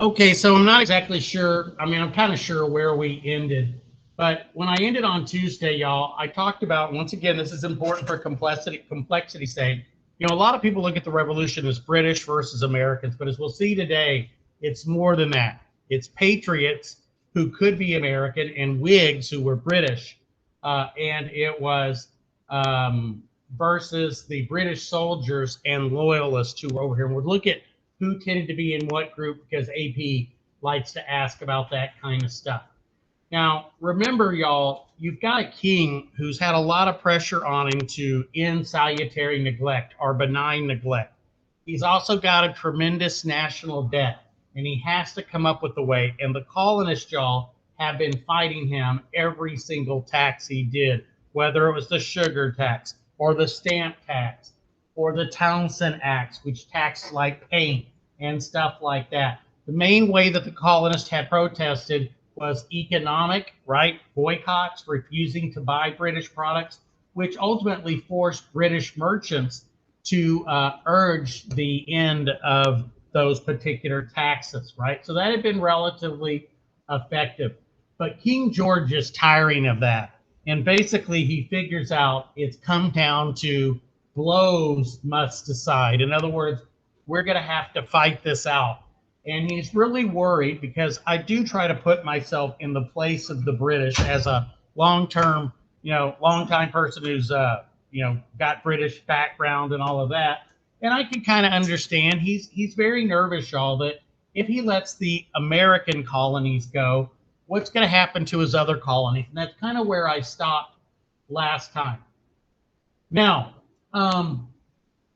Okay, so I'm not exactly sure. I mean, I'm kind of sure where we ended, but when I ended on Tuesday, y'all, I talked about once again. This is important for complexity's sake. You know, a lot of people look at the revolution as British versus Americans, but as we'll see today, it's more than that. It's patriots who could be American and Whigs who were British, and it was versus the British soldiers and loyalists who were over here. And we'll look at who tended to be in what group because AP likes to ask about that kind of stuff. Now, remember, y'all, you've got a king who's had a lot of pressure on him to end salutary neglect or benign neglect. He's also got a tremendous national debt, and he has to come up with a way. And the colonists, y'all, have been fighting him every single tax he did, whether it was the sugar tax or the stamp tax or the Townshend Acts, which taxed like paint and stuff like that. The main way that the colonists had protested was economic, right? Boycotts, refusing to buy British products, which ultimately forced British merchants to urge the end of those particular taxes, right? So that had been relatively effective. But King George is tiring of that. And basically, he figures out it's come down to blows must decide. In other words, we're going to have to fight this out. And he's really worried because I do try to put myself in the place of the British as a long-term, long-time person who's, got British background and all of that. And I can kind of understand he's very nervous, y'all, that if he lets the American colonies go, what's going to happen to his other colonies? And that's kind of where I stopped last time. Now,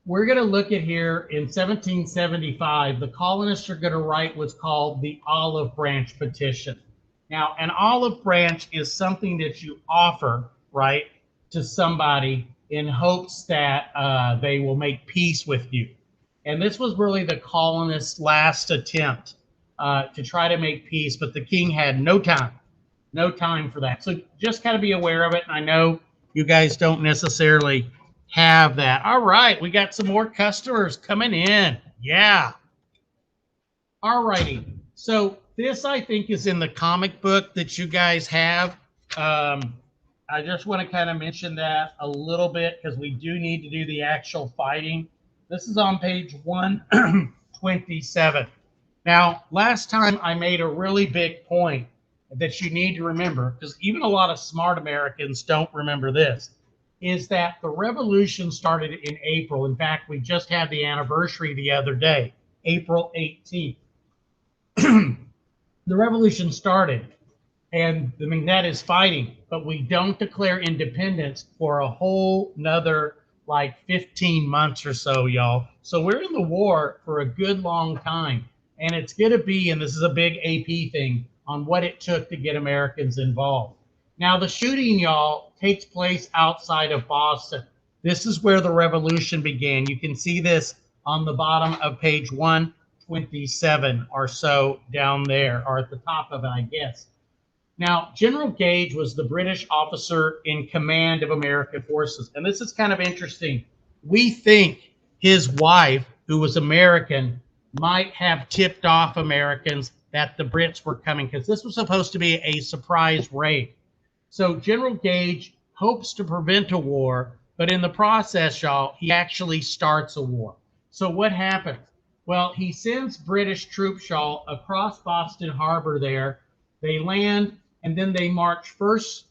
we're going to look at here in 1775, the colonists are going to write what's called the Olive Branch Petition. Now, an olive branch is something that you offer, right, to somebody in hopes that they will make peace with you. And this was really the colonists' last attempt to try to make peace, but the king had no time for that. So just kind of be aware of it. And I know you guys don't necessarily have that. All right, we got some more customers coming in. Yeah. All righty. So this I think is in the comic book that you guys have. I just want to kind of mention that a little bit because we do need to do the actual fighting. This is on page 127. Now, last time I made a really big point that you need to remember, because even a lot of smart Americans don't remember this, is that the revolution started in April. In fact, we just had the anniversary the other day, April 18th. The revolution started, and I mean, that is fighting, but we don't declare independence for a whole nother like 15 months or so, y'all. So we're in the war for a good long time. And it's going to be, and this is a big AP thing, on what it took to get Americans involved. Now, the shooting, y'all, takes place outside of Boston. This is where the revolution began. You can see this on the bottom of page 127 or so down there, or at the top of it, I guess. Now, General Gage was the British officer in command of American forces. And this is kind of interesting. We think his wife, who was American, might have tipped off Americans that the Brits were coming because this was supposed to be a surprise raid. So General Gage hopes to prevent a war, but in the process, y'all, he actually starts a war. So what happens? Well, he sends British troops, y'all, across Boston Harbor there. They land, and then they march first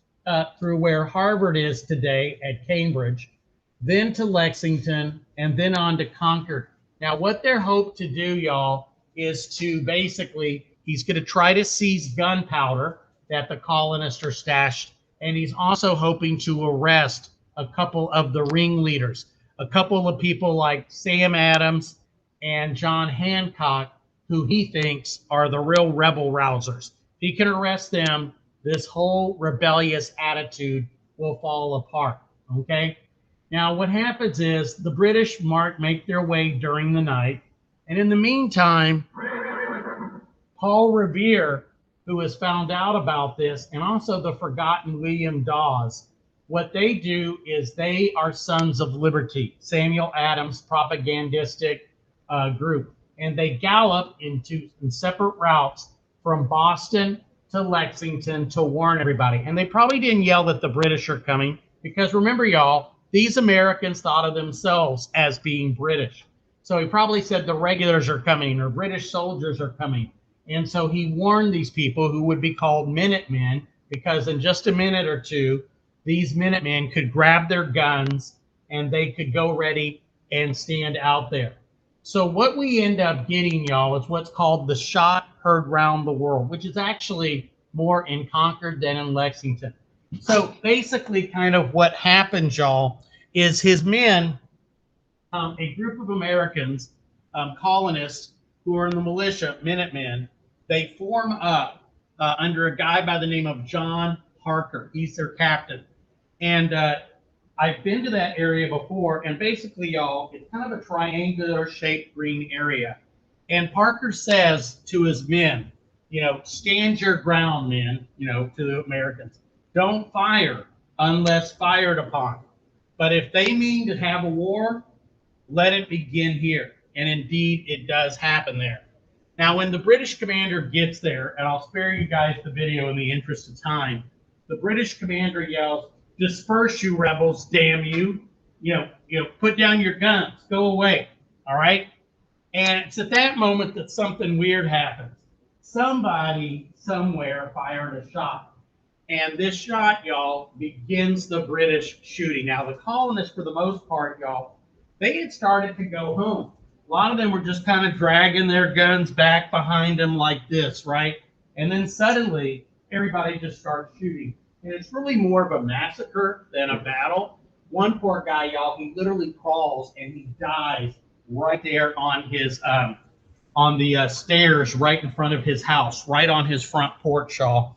through where Harvard is today at Cambridge, then to Lexington, and then on to Concord. Now, what they're hoped to do, y'all, is to basically, he's going to try to seize gunpowder that the colonists are stashed, and he's also hoping to arrest a couple of the ringleaders, a couple of people like Sam Adams and John Hancock, who he thinks are the real rebel rousers. If he can arrest them, this whole rebellious attitude will fall apart, okay? Now, what happens is the British make their way during the night. And in the meantime, Paul Revere, who has found out about this, and also the forgotten William Dawes, what they do is they are Sons of Liberty, Samuel Adams' propagandistic group. and they gallop in separate routes from Boston to Lexington to warn everybody. And they probably didn't yell that the British are coming because remember, y'all, these Americans thought of themselves as being British. So he probably said the regulars are coming or British soldiers are coming. And so he warned these people who would be called Minutemen because in just a minute or two, these Minutemen could grab their guns and they could go ready and stand out there. So what we end up getting, y'all, is what's called the shot heard round the world, which is actually more in Concord than in Lexington. So basically kind of what happens, y'all, is his men, a group of Americans, colonists who are in the militia, Minutemen, they form up under a guy by the name of John Parker. He's their captain. And I've been to that area before, and basically, y'all, it's kind of a triangular shaped green area. And Parker says to his men, you know, stand your ground, men, you know, to the Americans. Don't fire unless fired upon. But if they mean to have a war, let it begin here. And indeed, it does happen there. Now, when the British commander gets there, and I'll spare you guys the video in the interest of time, the British commander yells, disperse, you rebels, damn you. You know, put down your guns, go away, all right? And it's at that moment that something weird happens. Somebody somewhere fired a shot. And this shot, y'all, begins the British shooting. Now, the colonists, for the most part, y'all, they had started to go home. A lot of them were just kind of dragging their guns back behind them like this, right? And then suddenly, everybody just starts shooting. And it's really more of a massacre than a battle. One poor guy, y'all, he literally crawls and he dies right there on his on the stairs right in front of his house, right on his front porch, y'all.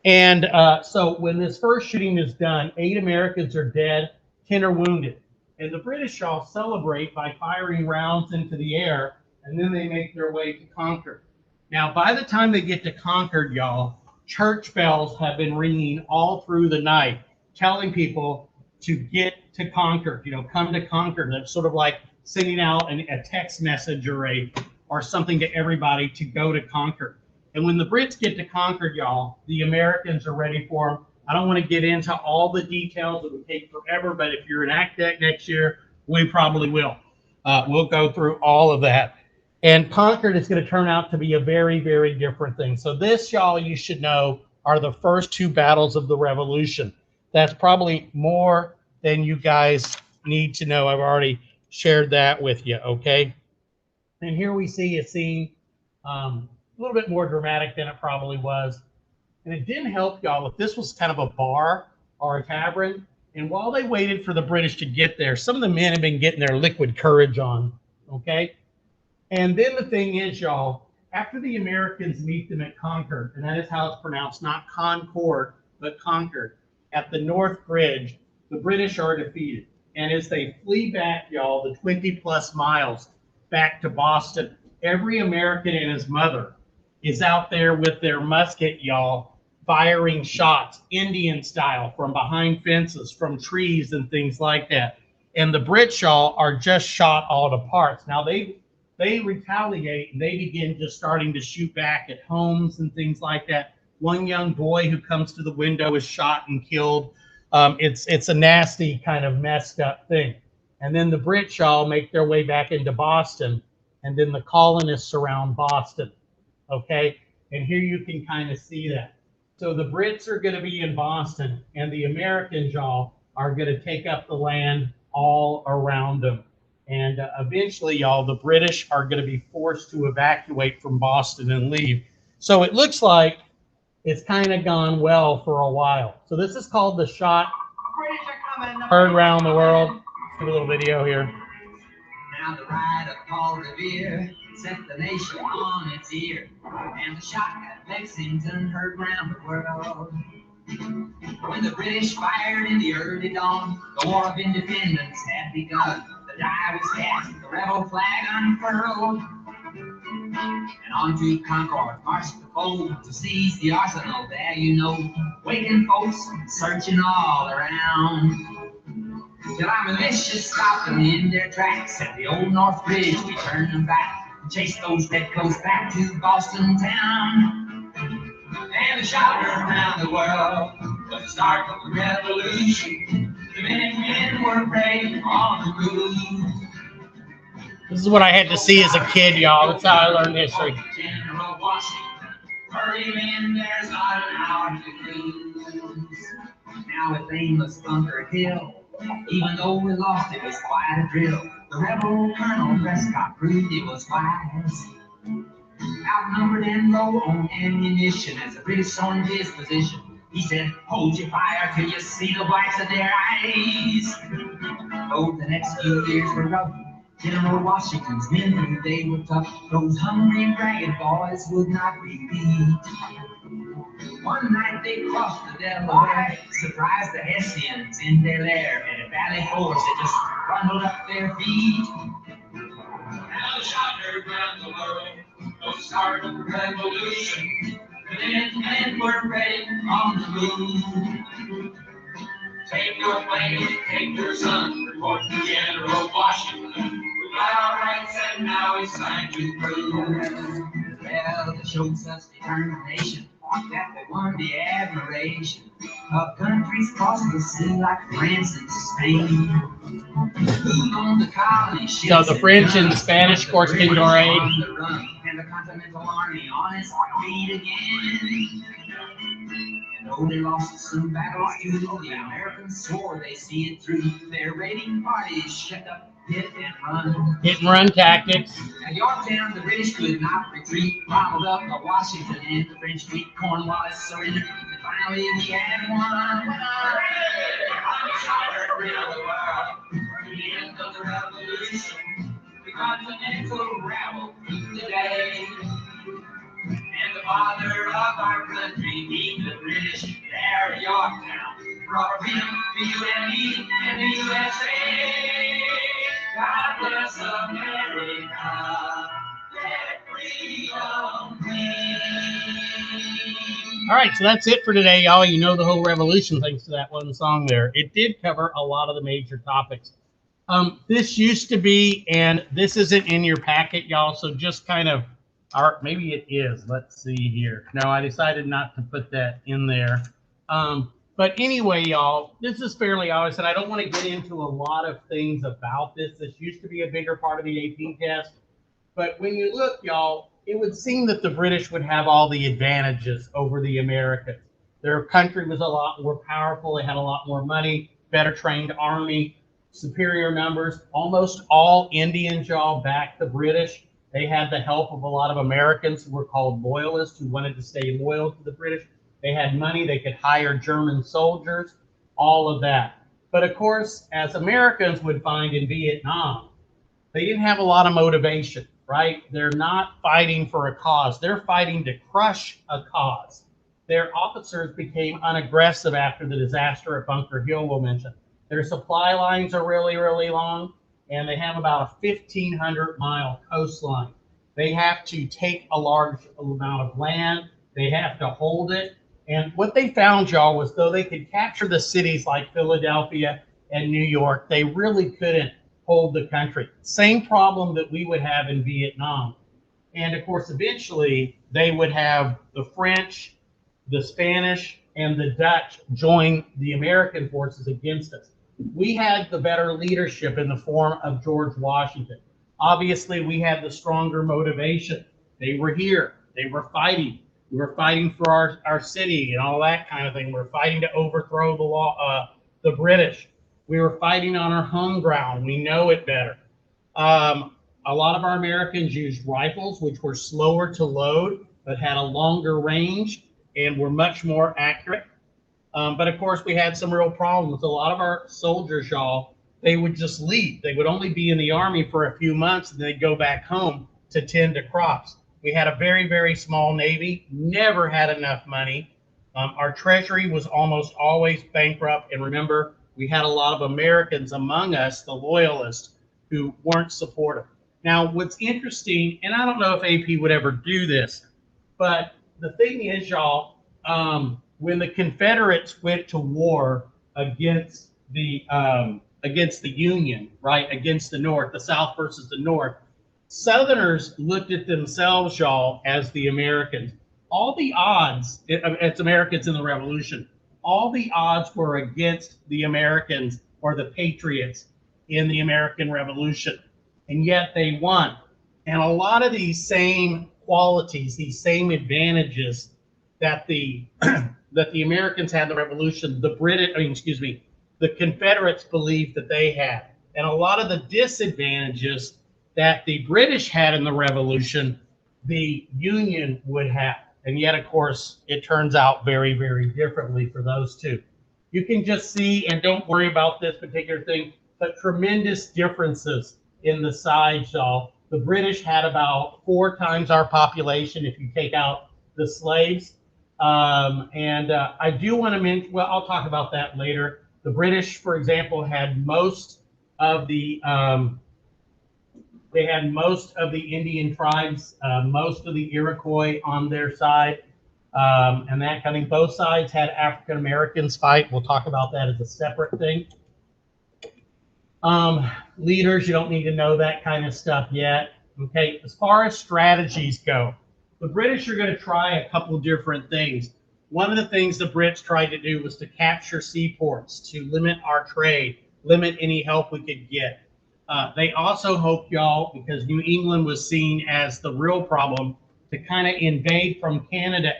And so when this first shooting is done, 8 Americans are dead, 10 are wounded. And the British all celebrate by firing rounds into the air, and then they make their way to Concord. Now, by the time they get to Concord, y'all, church bells have been ringing all through the night, telling people to get to Concord, you know, come to Concord. That's sort of like sending out a text message or something to everybody to go to Concord. And when the Brits get to Concord, y'all, the Americans are ready for them. I don't want to get into all the details. It would take forever, but if you're in ACTEC next year, we probably will. We'll go through all of that. And Concord is going to turn out to be a very, very different thing. So this, y'all, you should know, are the first 2 battles of the Revolution. That's probably more than you guys need to know. I've already shared that with you, okay? And here we see a scene a little bit more dramatic than it probably was. And it didn't help, y'all, if this was kind of a bar or a tavern. And while they waited for the British to get there, some of the men had been getting their liquid courage on, okay? And then the thing is, y'all, after the Americans meet them at Concord, and that is how it's pronounced, not Concord, but Concord, at the North Bridge, the British are defeated. And as they flee back, y'all, the 20-plus miles back to Boston, every American and his mother is out there with their musket, y'all, firing shots, Indian style, from behind fences, from trees and things like that. And the Brits, y'all, are just shot all to parts. Now, they retaliate and they begin just starting to shoot back at homes and things like that. One young boy who comes to the window is shot and killed. It's a nasty kind of messed up thing. And then the Brits, y'all, make their way back into Boston, and then the colonists surround Boston, okay? And here you can kind of see that. So the Brits are going to be in Boston, and the Americans, y'all, are going to take up the land all around them. And eventually, y'all, the British are going to be forced to evacuate from Boston and leave. So it looks like it's kind of gone well for a while. So this is called the shot heard around the world. Let's do a little video here. Now the ride of Paul Revere set the nation on its ear, and the shot at Lexington heard round the world. When the British fired in the early dawn, the War of Independence had begun. The die was cast, the rebel flag unfurled, and on to Concord marched the foe to seize the arsenal. There you know, waking folks searching all around, till our militia stopped them in their tracks at the old North Bridge. We turned them back, chase those redcoats back to Boston town. And the shout around the world was the start of the revolution. The Minutemen were brave on the move. This is what I had to see as a kid, y'all. That's how I learned history. General Washington, hurry in, there's not an hour to lose. Now at famous Bunker Hill, even though we lost, it was quite a drill. The rebel Colonel Prescott proved he was wise. Outnumbered and low on ammunition as the British on his position. He said, hold your fire till you see the whites of their eyes. Oh, the next few years were rough. General Washington's men knew they were tough. Those hungry, ragged boys would not be beat. One night they crossed the Delaware, surprised the Hessians in their lair, and a valley force that just bundled up their feet. Now the shout heard round the world, the start of the revolution. The men were ready on the move. Take your flag, take your son, report to General Washington. We got our rights and now it's time to prove. Well, they showed such determination that they won the admiration of countries across the sea like France and Spain. Who owned the colony ships? So the French and Spanish, of course, came to our aid. And the Continental Army on its feet again. And though they lost some battles too, the Americans swore they see it through. Their raiding parties shut up, hit and run. Hit and run tactics. At Yorktown, the British could not retreat. Followed up by Washington and the French fleet. Cornwallis surrendered, and finally we had won. Around the world, the end of the revolution. The Continental rebel today. And the father of our country, beat the British there at Yorktown. Brought freedom to you and me and the USA. God bless America. Let freedom ring. All right, so that's it for today, y'all. You know the whole revolution thanks to that one song there. It did cover a lot of the major topics. This used to be, and this isn't in your packet, y'all, so just kind of, or maybe it is. Let's see here. No, I decided not to put that in there. But anyway, y'all, this is fairly obvious, and I don't want to get into a lot of things about this. This used to be a bigger part of the AP test. But when you look, y'all, it would seem that the British would have all the advantages over the Americans. Their country was a lot more powerful. They had a lot more money, better trained army, superior numbers. Almost all Indians, y'all, backed the British. They had the help of a lot of Americans who were called loyalists, who wanted to stay loyal to the British. They had money. They could hire German soldiers, all of that. But of course, as Americans would find in Vietnam, they didn't have a lot of motivation, right? They're not fighting for a cause. They're fighting to crush a cause. Their officers became unaggressive after the disaster at Bunker Hill, we'll mention. Their supply lines are really, really long, and they have about a 1,500-mile coastline. They have to take a large amount of land. They have to hold it. And what they found, y'all, was though they could capture the cities like Philadelphia and New York, they really couldn't hold the country. Same problem that we would have in Vietnam. And of course, eventually they would have the French, the Spanish, and the Dutch join the American forces against us. We had the better leadership in the form of George Washington. Obviously, we had the stronger motivation. They were here. They were fighting. We were fighting for our city and all that kind of thing. We were fighting to overthrow the British. We were fighting on our home ground. We know it better. A lot of our Americans used rifles, which were slower to load, but had a longer range and were much more accurate. But of course, we had some real problems. A lot of our soldiers, y'all, they would just leave. They would only be in the Army for a few months, and they'd go back home to tend to crops. We had a very, very small Navy, never had enough money. Our Treasury was almost always bankrupt. And remember, we had a lot of Americans among us, the loyalists, who weren't supportive. Now, what's interesting, and I don't know if AP would ever do this, but the thing is, y'all, when the Confederates went to war against the Union, right, against the North, the South versus the North, Southerners looked at themselves, y'all, as the Americans. All the odds, it's Americans in the Revolution, all the odds were against the Americans or the patriots in the American Revolution. And yet they won. And a lot of these same qualities, these same advantages that the that the Americans had in the Revolution, the Confederates believed that they had. And a lot of the disadvantages that the British had in the Revolution, the Union would have. And yet, of course, it turns out very, very differently for those two. You can just see, and don't worry about this particular thing, but tremendous differences in the size, y'all. The British had about 4 times our population if you take out the slaves. I do want to mention, well, I'll talk about that later. The British, for example, had most of the Indian tribes, most of the Iroquois on their side, and that kind of thing. Both sides had African Americans fight. We'll talk about that as a separate thing. Leaders, you don't need to know that kind of stuff yet. Okay, as far as strategies go, the British are going to try a couple different things. One of the things the Brits tried to do was to capture seaports, to limit our trade, limit any help we could get. They also hoped, y'all, because New England was seen as the real problem, to kind of invade from Canada,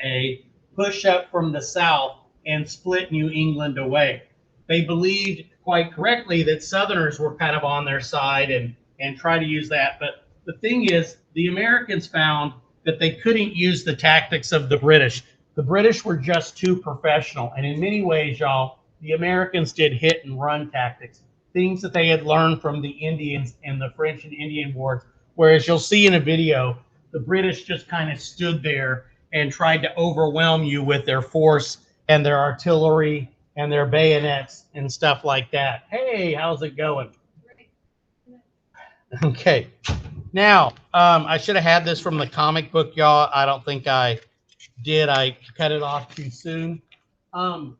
push up from the south, and split New England away. They believed quite correctly that Southerners were kind of on their side and try to use that. But the thing is, the Americans found that they couldn't use the tactics of the British. The British were just too professional. And in many ways, y'all, the Americans did hit and run tactics, things that they had learned from the Indians and the French and Indian wars. Whereas you'll see in a video, the British just kind of stood there and tried to overwhelm you with their force and their artillery and their bayonets and stuff like that. Hey, how's it going? Okay. Now, I should have had this from the comic book, y'all. I don't think I did. I cut it off too soon. AP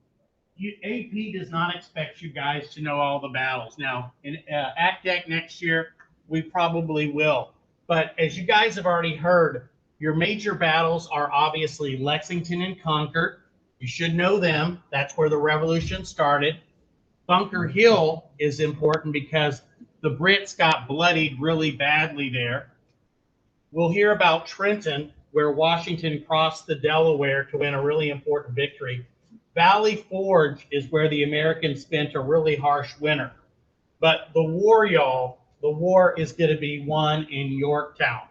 does not expect you guys to know all the battles. Now, in ACDEC next year, we probably will. But as you guys have already heard, your major battles are obviously Lexington and Concord. You should know them. That's where the Revolution started. Bunker Hill is important because the Brits got bloodied really badly there. We'll hear about Trenton, where Washington crossed the Delaware to win a really important victory. Valley Forge is where the Americans spent a really harsh winter. But the war, y'all, the war is going to be won in Yorktown,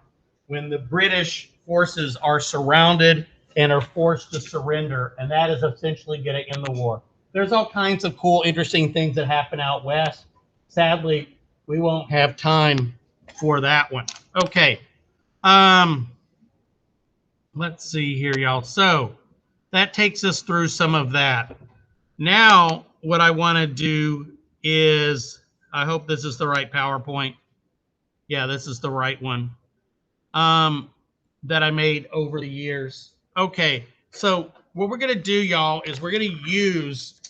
when the British forces are surrounded and are forced to surrender, and that is essentially going to end the war. There's all kinds of cool, interesting things that happen out west. Sadly, we won't have time for that one. Okay. Let's see here, y'all. So that takes us through some of that. Now, what I want to do is, I hope this is the right PowerPoint. Yeah, this is the right one that I made over the years. Okay, so what we're going to do, y'all, is we're going to use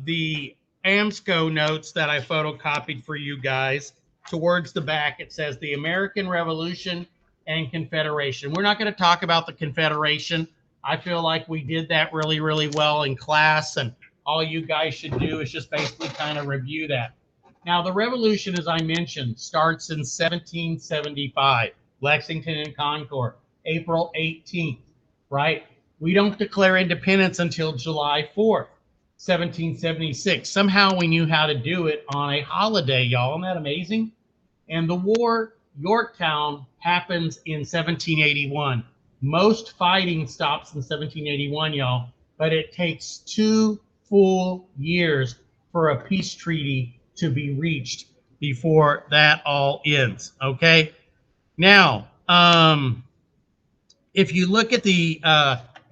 the AMSCO notes that I photocopied for you guys. Towards the back, it says the American Revolution and Confederation. We're not going to talk about the Confederation. I feel like we did that really, really well in class, and all you guys should do is just basically kind of review that. Now, the Revolution, as I mentioned, starts in 1775, Lexington and Concord, April 18th, right? We don't declare independence until July 4th, 1776. Somehow we knew how to do it on a holiday, y'all. Isn't that amazing? And the war, Yorktown, happens in 1781. Most fighting stops in 1781, y'all, but it takes 2 full years for a peace treaty to be reached before that all ends, okay? Now, if you look at the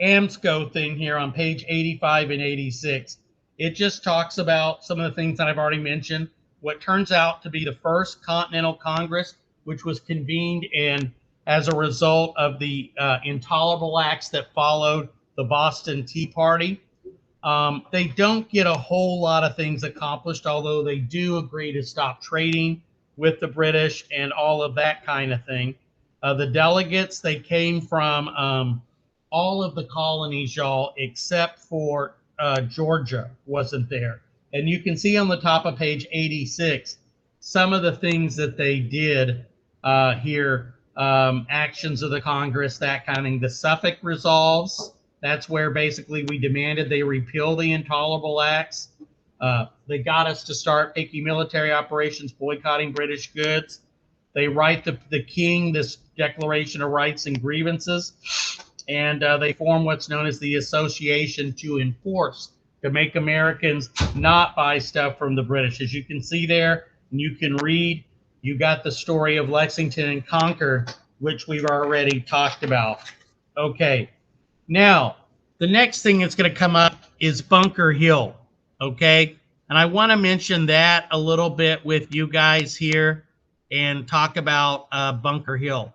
AMSCO thing here on page 85 and 86, it just talks about some of the things that I've already mentioned. What turns out to be the first Continental Congress, which was convened as a result of the intolerable acts that followed the Boston Tea Party. They don't get a whole lot of things accomplished, although they do agree to stop trading with the British and all of that kind of thing. The delegates, they came from all of the colonies, y'all, except for Georgia wasn't there. And you can see on the top of page 86 some of the things that they did here, actions of the Congress, that kind of thing. The Suffolk Resolves, that's where basically we demanded they repeal the Intolerable Acts. They got us to start making military operations, boycotting British goods. They write the king this Declaration of Rights and Grievances, and they form what's known as the Association to Enforce, to make Americans not buy stuff from the British. As you can see there, and you can read, you got the story of Lexington and Concord, which we've already talked about. Okay, now the next thing that's going to come up is Bunker Hill. Okay, and I want to mention that a little bit with you guys here and talk about Bunker Hill.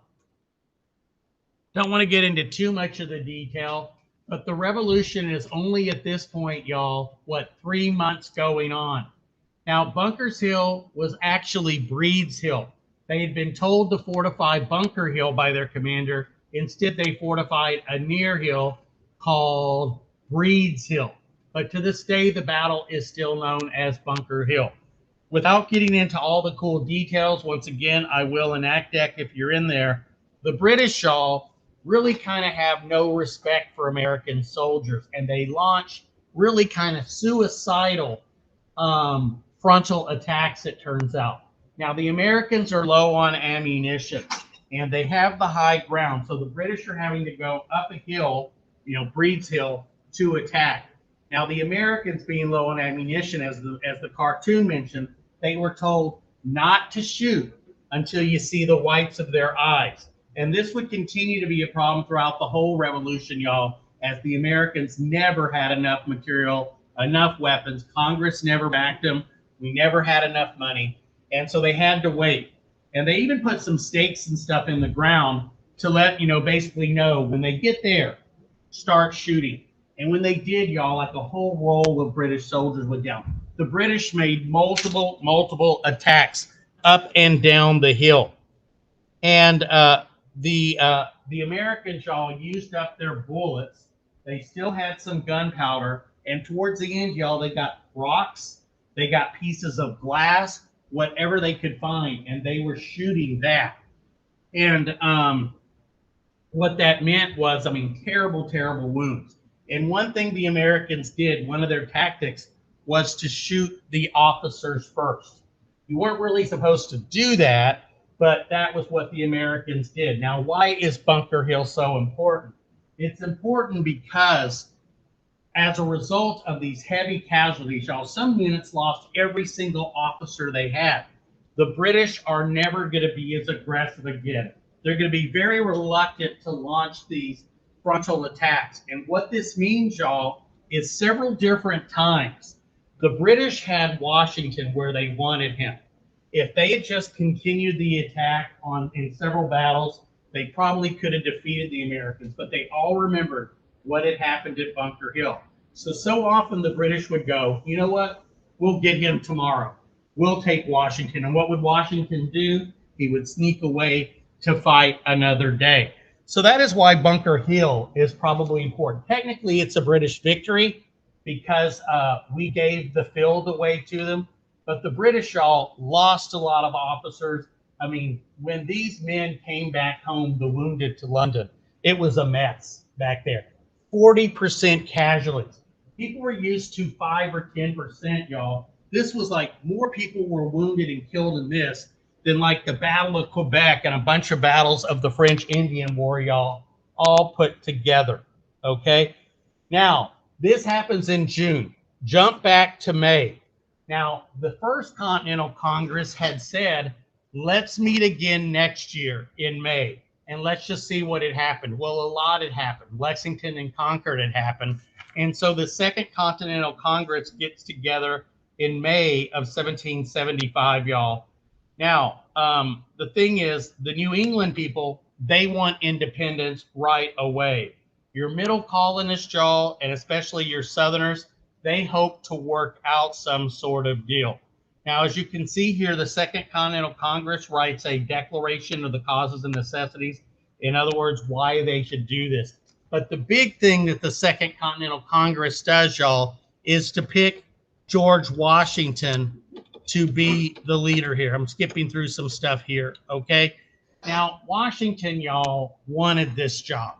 Don't want to get into too much of the detail, but the revolution is only at this point, y'all, 3 months going on. Now, Bunker's Hill was actually Breed's Hill. They had been told to fortify Bunker Hill by their commander. Instead, they fortified a near hill called Breed's Hill. But to this day, the battle is still known as Bunker Hill. Without getting into all the cool details, once again, I will in Act Deck if you're in there, the British, y'all, really kind of have no respect for American soldiers, and they launch really kind of suicidal frontal attacks, it turns out. Now, the Americans are low on ammunition, and they have the high ground, so the British are having to go up a hill, Breed's Hill, to attack. Now, the Americans, being low on ammunition, as the cartoon mentioned, they were told not to shoot until you see the whites of their eyes. And this would continue to be a problem throughout the whole revolution, y'all, as the Americans never had enough material, enough weapons. Congress never backed them. We never had enough money. And so they had to wait. And they even put some stakes and stuff in the ground to let, basically know when they get there, start shooting. And when they did, y'all, like a whole roll of British soldiers went down. The British made multiple attacks up and down the hill. And the Americans, y'all, used up their bullets. They still had some gunpowder. And towards the end, y'all, they got rocks. They got pieces of glass, whatever they could find. And they were shooting that. And what that meant was, terrible, terrible wounds. And one thing the Americans did, one of their tactics, was to shoot the officers first. You weren't really supposed to do that, but that was what the Americans did. Now, why is Bunker Hill so important? It's important because as a result of these heavy casualties, y'all, some units lost every single officer they had. The British are never going to be as aggressive again. They're going to be very reluctant to launch these frontal attacks. And what this means, y'all, is several different times the British had Washington where they wanted him. If they had just continued the attack in several battles, they probably could have defeated the Americans, but they all remembered what had happened at Bunker Hill. So often the British would go, you know what, we'll get him tomorrow. We'll take Washington. And what would Washington do? He would sneak away to fight another day. So that is why Bunker Hill is probably important. Technically, it's a British victory because we gave the field away to them. But the British, y'all, lost a lot of officers. When these men came back home, the wounded, to London, it was a mess back there. 40% casualties. People were used to 5 or 10%, y'all. This was like more people were wounded and killed in this than like the Battle of Quebec and a bunch of battles of the French Indian War, y'all, all put together. Okay? Now, this happens in June. Jump back to May. Now, the First Continental Congress had said, let's meet again next year in May, and let's just see what had happened. Well, a lot had happened. Lexington and Concord had happened. And so the Second Continental Congress gets together in May of 1775, y'all. Now, the thing is, the New England people, they want independence right away. Your middle colonists, y'all, and especially your Southerners, they hope to work out some sort of deal. Now, as you can see here, the Second Continental Congress writes a declaration of the causes and necessities. In other words, why they should do this. But the big thing that the Second Continental Congress does, y'all, is to pick George Washington to be the leader here. I'm skipping through some stuff here, okay? Now, Washington, y'all, wanted this job.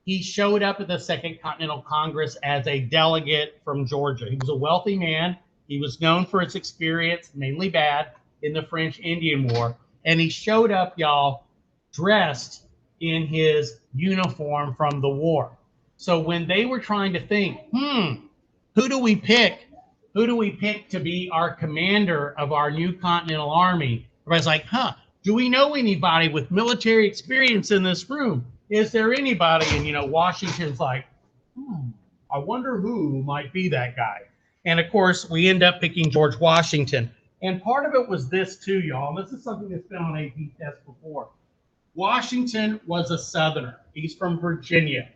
He showed up at the Second Continental Congress as a delegate from Georgia. He was a wealthy man. He was known for his experience, mainly bad, in the French Indian War. And he showed up, y'all, dressed in his uniform from the war. So when they were trying to think, who do we pick? Who do we pick to be our commander of our new Continental Army? Everybody's like, do we know anybody with military experience in this room? Is there anybody? And, Washington's like, I wonder who might be that guy. And, of course, we end up picking George Washington. And part of it was this, too, y'all. This is something that's been on AP tests before. Washington was a Southerner. He's from Virginia.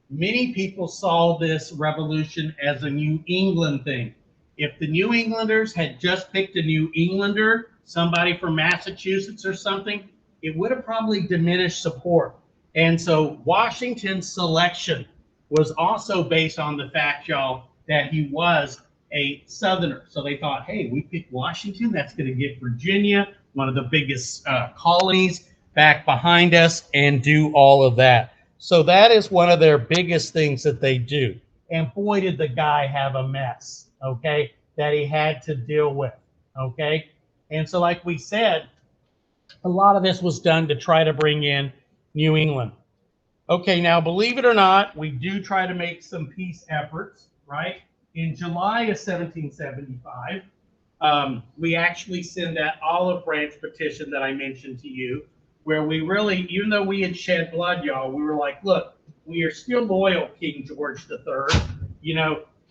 Many people saw this revolution as a New England thing. If the New Englanders had just picked a New Englander, somebody from Massachusetts or something, it would have probably diminished support. And so Washington's selection was also based on the fact, y'all, that he was a Southerner. So they thought, hey, we picked Washington. That's going to get Virginia, one of the biggest colonies, back behind us and do all of that. So that is one of their biggest things that they do. And boy, did the guy have a mess, okay, that he had to deal with, okay? And so like we said, a lot of this was done to try to bring in New England. Okay, now believe it or not, we do try to make some peace efforts, right? In July of 1775, we actually send that olive branch petition that I mentioned to you, where we really, even though we had shed blood, y'all, we were like, look, we are still loyal, King George III.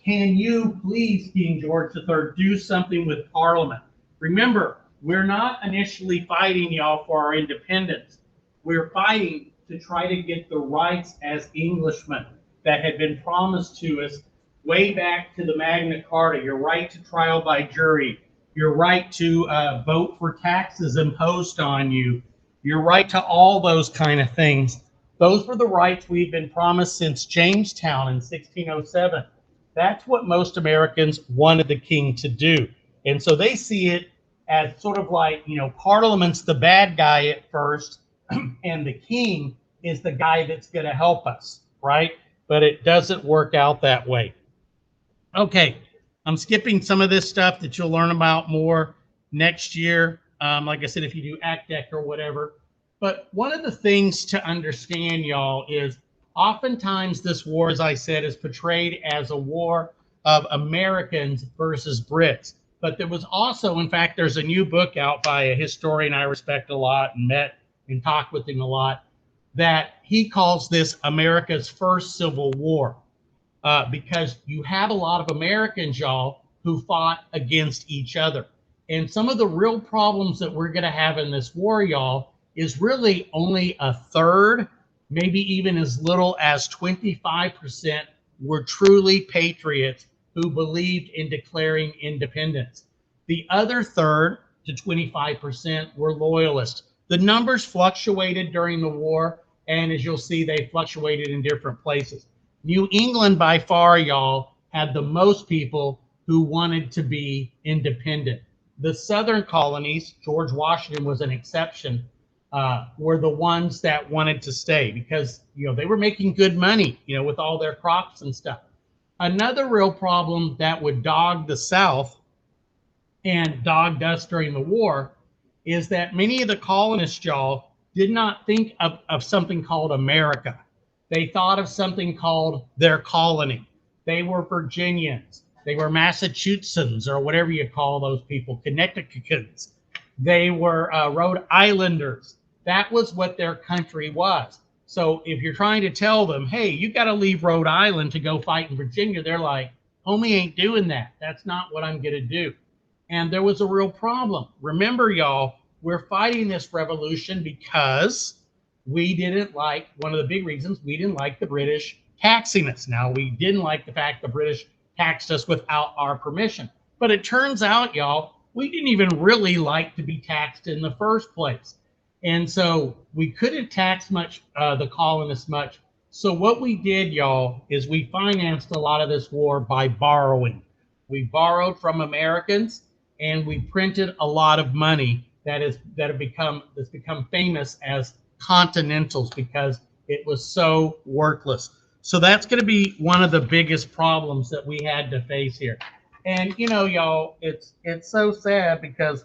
Can you please, King George III, do something with Parliament? Remember, we're not initially fighting, y'all, for our independence. We're fighting to try to get the rights as Englishmen that had been promised to us way back to the Magna Carta, your right to trial by jury, your right to vote for taxes imposed on you, your right to all those kind of things. Those were the rights we've been promised since Jamestown in 1607. That's what most Americans wanted the king to do. And so they see it as sort of like, Parliament's the bad guy at first, and the king is the guy that's going to help us, right? But it doesn't work out that way. Okay, I'm skipping some of this stuff that you'll learn about more next year. Like I said, if you do ACDEC or whatever. But one of the things to understand, y'all, is oftentimes this war, as I said, is portrayed as a war of Americans versus Brits. But there was also, in fact, there's a new book out by a historian I respect a lot and met and talked with him a lot, that he calls this America's first Civil War. Because you have a lot of Americans, y'all, who fought against each other. And some of the real problems that we're going to have in this war, y'all, is really only a third, maybe even as little as 25% were truly patriots who believed in declaring independence. The other third to 25% were loyalists. The numbers fluctuated during the war, and as you'll see, they fluctuated in different places. New England, by far, y'all, had the most people who wanted to be independent. The southern colonies, George Washington was an exception, were the ones that wanted to stay because, they were making good money, with all their crops and stuff. Another real problem that would dog the South and dogged us during the war is that many of the colonists, y'all, did not think of something called America. They thought of something called their colony. They were Virginians. They were Massachusettsans, or whatever you call those people, Connecticutans. They were Rhode Islanders. That was what their country was. So if you're trying to tell them, hey, you got to leave Rhode Island to go fight in Virginia, they're like, homie ain't doing that. That's not what I'm going to do. And there was a real problem. Remember, y'all, we're fighting this revolution because we didn't like, one of the big reasons, we didn't like the British taxing us. Now, we didn't like the fact the British taxed us without our permission. But it turns out, y'all, we didn't even really like to be taxed in the first place. And so we couldn't tax much, the colonists much. So what we did, y'all, is we financed a lot of this war by borrowing. We borrowed from Americans and we printed a lot of money that's become famous as continentals because it was so worthless. So that's going to be one of the biggest problems that we had to face here. And you know, y'all, it's so sad because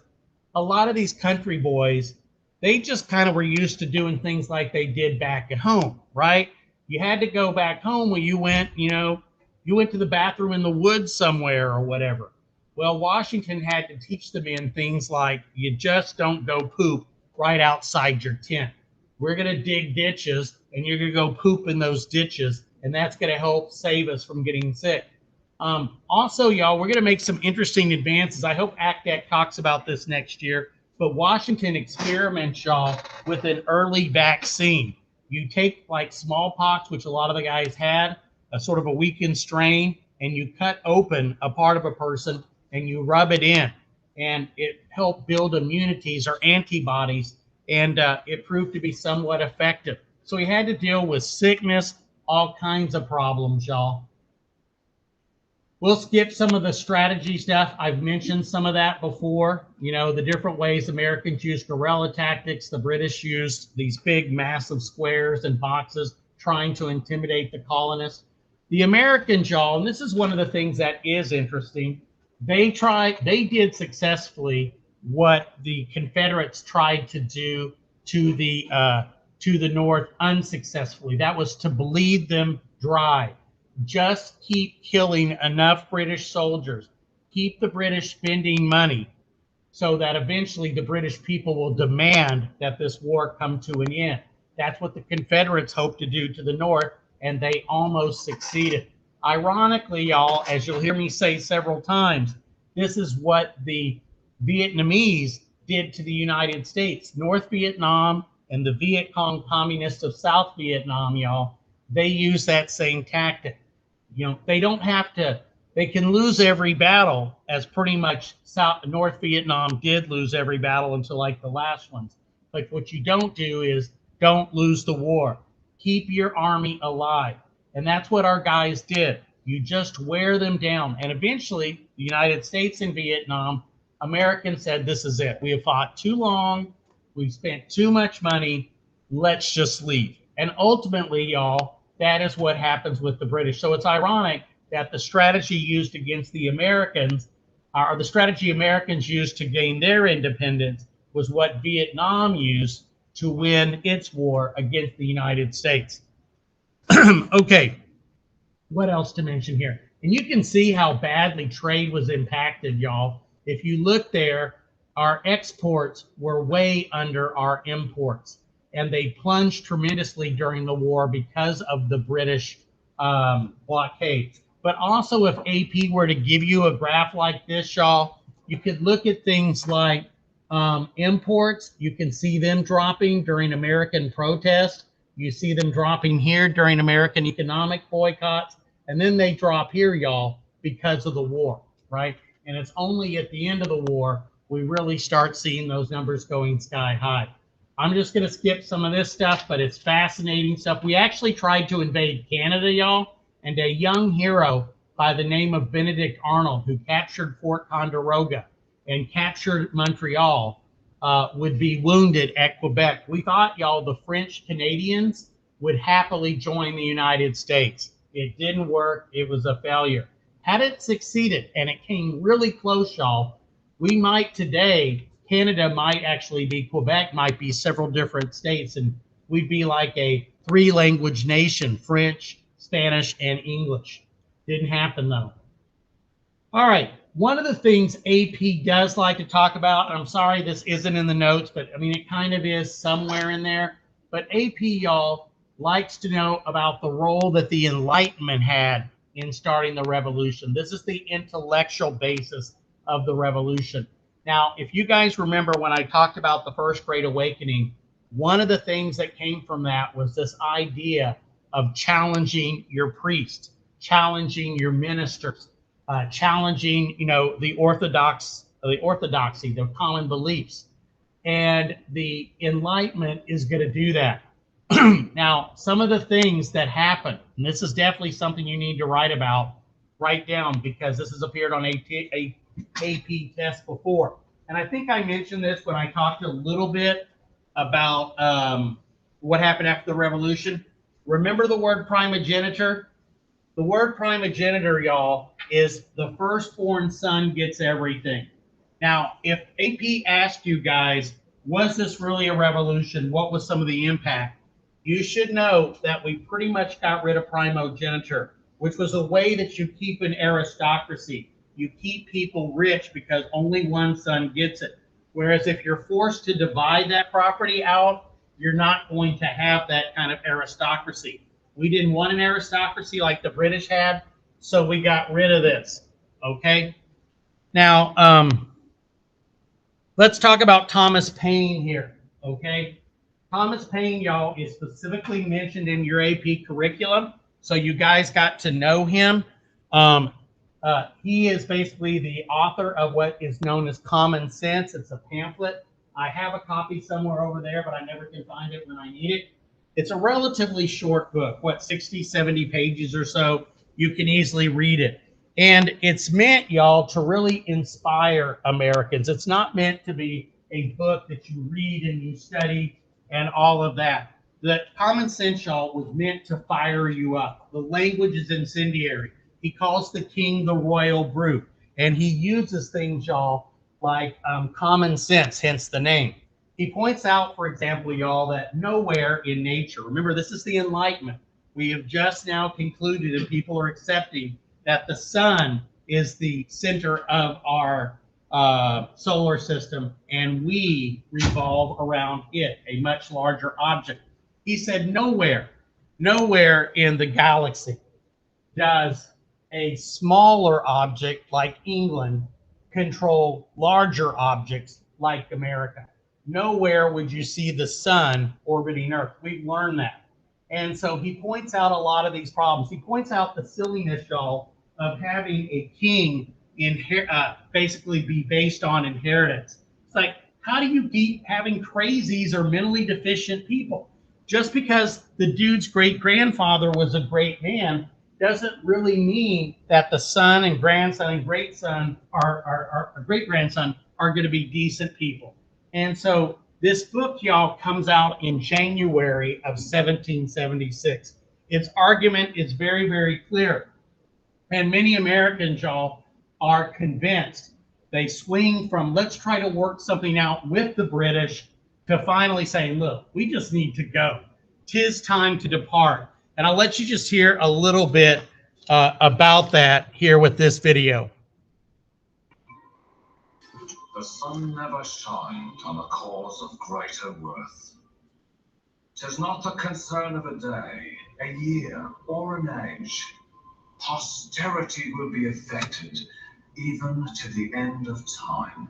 a lot of these country boys, they just kind of were used to doing things like they did back at home, right? You had to go back home when you went, you went to the bathroom in the woods somewhere or whatever. Well, Washington had to teach the men things like you just don't go poop right outside your tent. We're going to dig ditches and you're going to go poop in those ditches, and that's going to help save us from getting sick. Also, y'all, we're going to make some interesting advances. I hope ACDEC talks about this next year. But Washington experiments, y'all, with an early vaccine. You take like smallpox, which a lot of the guys had, a sort of a weakened strain, and you cut open a part of a person and you rub it in. And it helped build immunities or antibodies, and it proved to be somewhat effective. So we had to deal with sickness, all kinds of problems, y'all. We'll skip some of the strategy stuff. I've mentioned some of that before. You know, the different ways Americans used guerrilla tactics. The British used these big, massive squares and boxes trying to intimidate the colonists. The Americans, y'all, and this is one of the things that is interesting, they did successfully what the Confederates tried to do to the North unsuccessfully. That was to bleed them dry. Just keep killing enough British soldiers. Keep the British spending money so that eventually the British people will demand that this war come to an end. That's what the Confederates hoped to do to the North, and they almost succeeded. Ironically, y'all, as you'll hear me say several times, this is what the Vietnamese did to the United States. North Vietnam and the Viet Cong communists of South Vietnam, y'all, they use that same tactic. You know, they don't have to, they can lose every battle, as pretty much North Vietnam did lose every battle until like the last ones. But what you don't do is don't lose the war. Keep your army alive. And that's what our guys did. You just wear them down. And eventually, the United States and Vietnam, Americans said, this is it. We have fought too long. We've spent too much money. Let's just leave. And ultimately, y'all, that is what happens with the British. So it's ironic that the strategy used against the Americans, or the strategy Americans used to gain their independence, was what Vietnam used to win its war against the United States. Okay, what else to mention here? And you can see how badly trade was impacted, y'all. If you look there, our exports were way under our imports, and they plunged tremendously during the war because of the British blockade. But also, if AP were to give you a graph like this, y'all, you could look at things like imports. You can see them dropping during American protests. You see them dropping here during American economic boycotts. And then they drop here, y'all, because of the war, right? And it's only at the end of the war we really start seeing those numbers going sky high. I'm just going to skip some of this stuff, but it's fascinating stuff. We actually tried to invade Canada, y'all, and a young hero by the name of Benedict Arnold, who captured Fort Ticonderoga and captured Montreal, would be wounded at Quebec. We thought, y'all, the French Canadians would happily join the United States. It didn't work. It was a failure. Had it succeeded, and it came really close, y'all, we might today, Canada might actually be, Quebec might be several different states, and we'd be like a three-language nation, French, Spanish, and English. Didn't happen, though. All right, one of the things AP does like to talk about, and I'm sorry this isn't in the notes, but I mean, it kind of is somewhere in there, but AP, y'all, likes to know about the role that the Enlightenment had in starting the revolution. This is the intellectual basis of the revolution. Now, if you guys remember when I talked about the First Great Awakening, one of the things that came from that was this idea of challenging your priests, challenging your ministers, challenging, the orthodox the orthodoxy, the common beliefs. And the Enlightenment is going to do that. Now, some of the things that happen, and this is definitely something you need to write down, because this has appeared on AP tests before. And I think I mentioned this when I talked a little bit about what happened after the revolution. Remember the word primogeniture? The word primogeniture, y'all, is the firstborn son gets everything. Now, if AP asked you guys, was this really a revolution? What was some of the impact? You should know that we pretty much got rid of primogeniture, which was a way that you keep an aristocracy. You keep people rich because only one son gets it. Whereas if you're forced to divide that property out, you're not going to have that kind of aristocracy. We didn't want an aristocracy like the British had, so we got rid of this. Okay? Now, let's talk about Thomas Paine here. Okay? Thomas Paine, y'all, is specifically mentioned in your AP curriculum, so you guys got to know him. He is basically the author of what is known as Common Sense. It's a pamphlet. I have a copy somewhere over there, but I never can find it when I need it. It's a relatively short book, 60, 70 pages or so. You can easily read it. And it's meant, y'all, to really inspire Americans. It's not meant to be a book that you read and you study and all of that. The Common Sense, y'all, was meant to fire you up. The language is incendiary. He calls the king the royal brute. And he uses things, y'all, like common sense, hence the name. He points out, for example, y'all, that nowhere in nature, remember, this is the Enlightenment. We have just now concluded, and people are accepting, that the sun is the center of our solar system, and we revolve around it, a much larger object. He said nowhere in the galaxy does a smaller object like England control larger objects like America. Nowhere would you see the sun orbiting Earth. We've learned that. And so he points out a lot of these problems. He points out the silliness, y'all, of having a king basically be based on inheritance. It's like, how do you keep having crazies or mentally deficient people? Just because the dude's great-grandfather was a great man doesn't really mean that the son and grandson and great-son or great-grandson are going to be decent people. And so this book, y'all, comes out in January of 1776. Its argument is very, very clear. And many Americans, y'all, are convinced. They swing from let's try to work something out with the British to finally saying, look, we just need to go. 'Tis time to depart. And I'll let you just hear a little bit about that here with this video. The sun never shined on a cause of greater worth. 'Tis not the concern of a day, a year, or an age. Posterity will be affected, even to the end of time.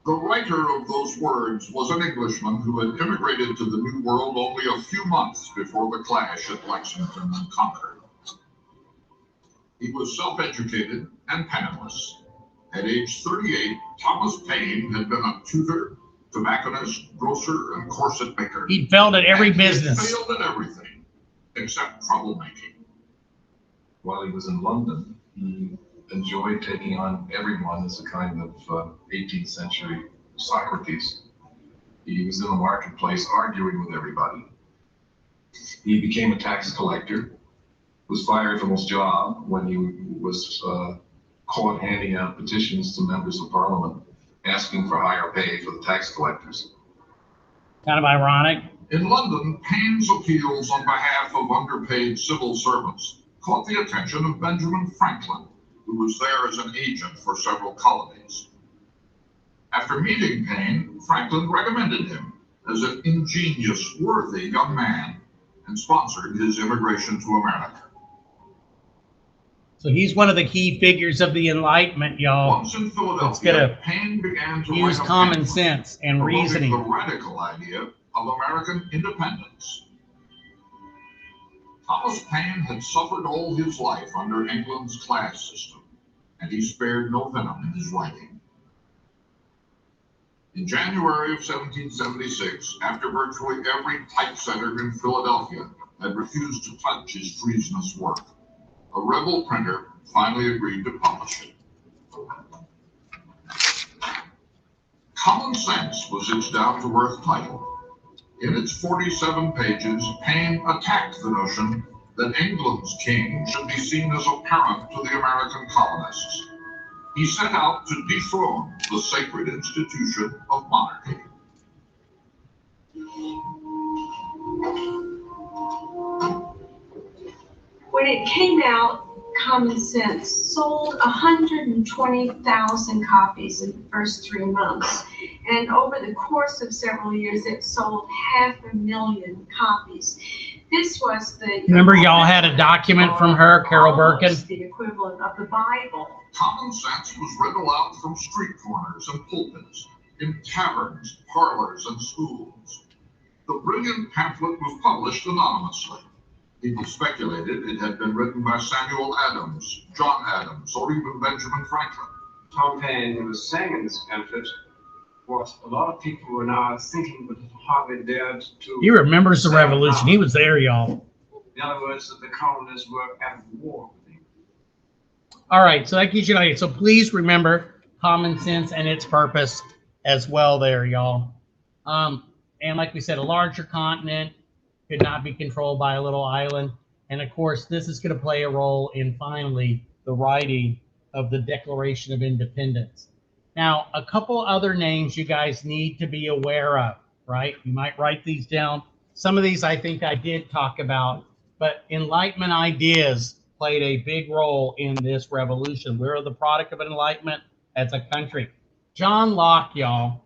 The writer of those words was an Englishman who had immigrated to the New World only a few months before the clash at Lexington and Concord. He was self-educated and penniless. At age 38, Thomas Paine had been a tutor, tobacconist, grocer, and corset maker. He failed at every business. He failed at everything, except troublemaking. While he was in London, he enjoyed taking on everyone as a kind of 18th century Socrates. He was in the marketplace arguing with everybody. He became a tax collector, was fired from his job when he was caught handing out petitions to members of parliament asking for higher pay for the tax collectors. Kind of ironic. In London, Paine's appeals on behalf of underpaid civil servants caught the attention of Benjamin Franklin, who was there as an agent for several colonies. After meeting Paine, Franklin recommended him as an ingenious, worthy young man and sponsored his immigration to America. So he's one of the key figures of the Enlightenment, y'all. Once in Philadelphia, Paine began to use common sense and reasoning. The radical idea of American independence. Thomas Paine had suffered all his life under England's class system, and he spared no venom in his writing. In January of 1776, after virtually every typesetter in Philadelphia had refused to touch his treasonous work, a rebel printer finally agreed to publish it. Common Sense was its down-to-earth title. In its 47 pages, Paine attacked the notion that England's king should be seen as a parent to the American colonists. He set out to dethrone the sacred institution of monarchy. When it came out, Common Sense sold 120,000 copies in the first 3 months. And over the course of several years, it sold 500,000 copies. This was the... Remember, y'all had a document from her, Carol Birkin? The equivalent of the Bible. Common Sense was read aloud from street corners and pulpits, in taverns, parlors, and schools. The brilliant pamphlet was published anonymously. People speculated it had been written by Samuel Adams, John Adams, or even Benjamin Franklin. Tom Paine was saying in this pamphlet what a lot of people were now thinking but hardly dared to. He remembers the revolution. He was there, y'all. In other words, that the colonists were at war with him. All right, so that gives you an idea. So please remember Common Sense and its purpose as well there, y'all. And like we said, a larger continent could not be controlled by a little island. And of course, this is going to play a role in finally the writing of the Declaration of Independence. Now, a couple other names you guys need to be aware of, right? You might write these down. Some of these I think I did talk about, but Enlightenment ideas played a big role in this revolution. We're the product of Enlightenment as a country. John Locke, y'all,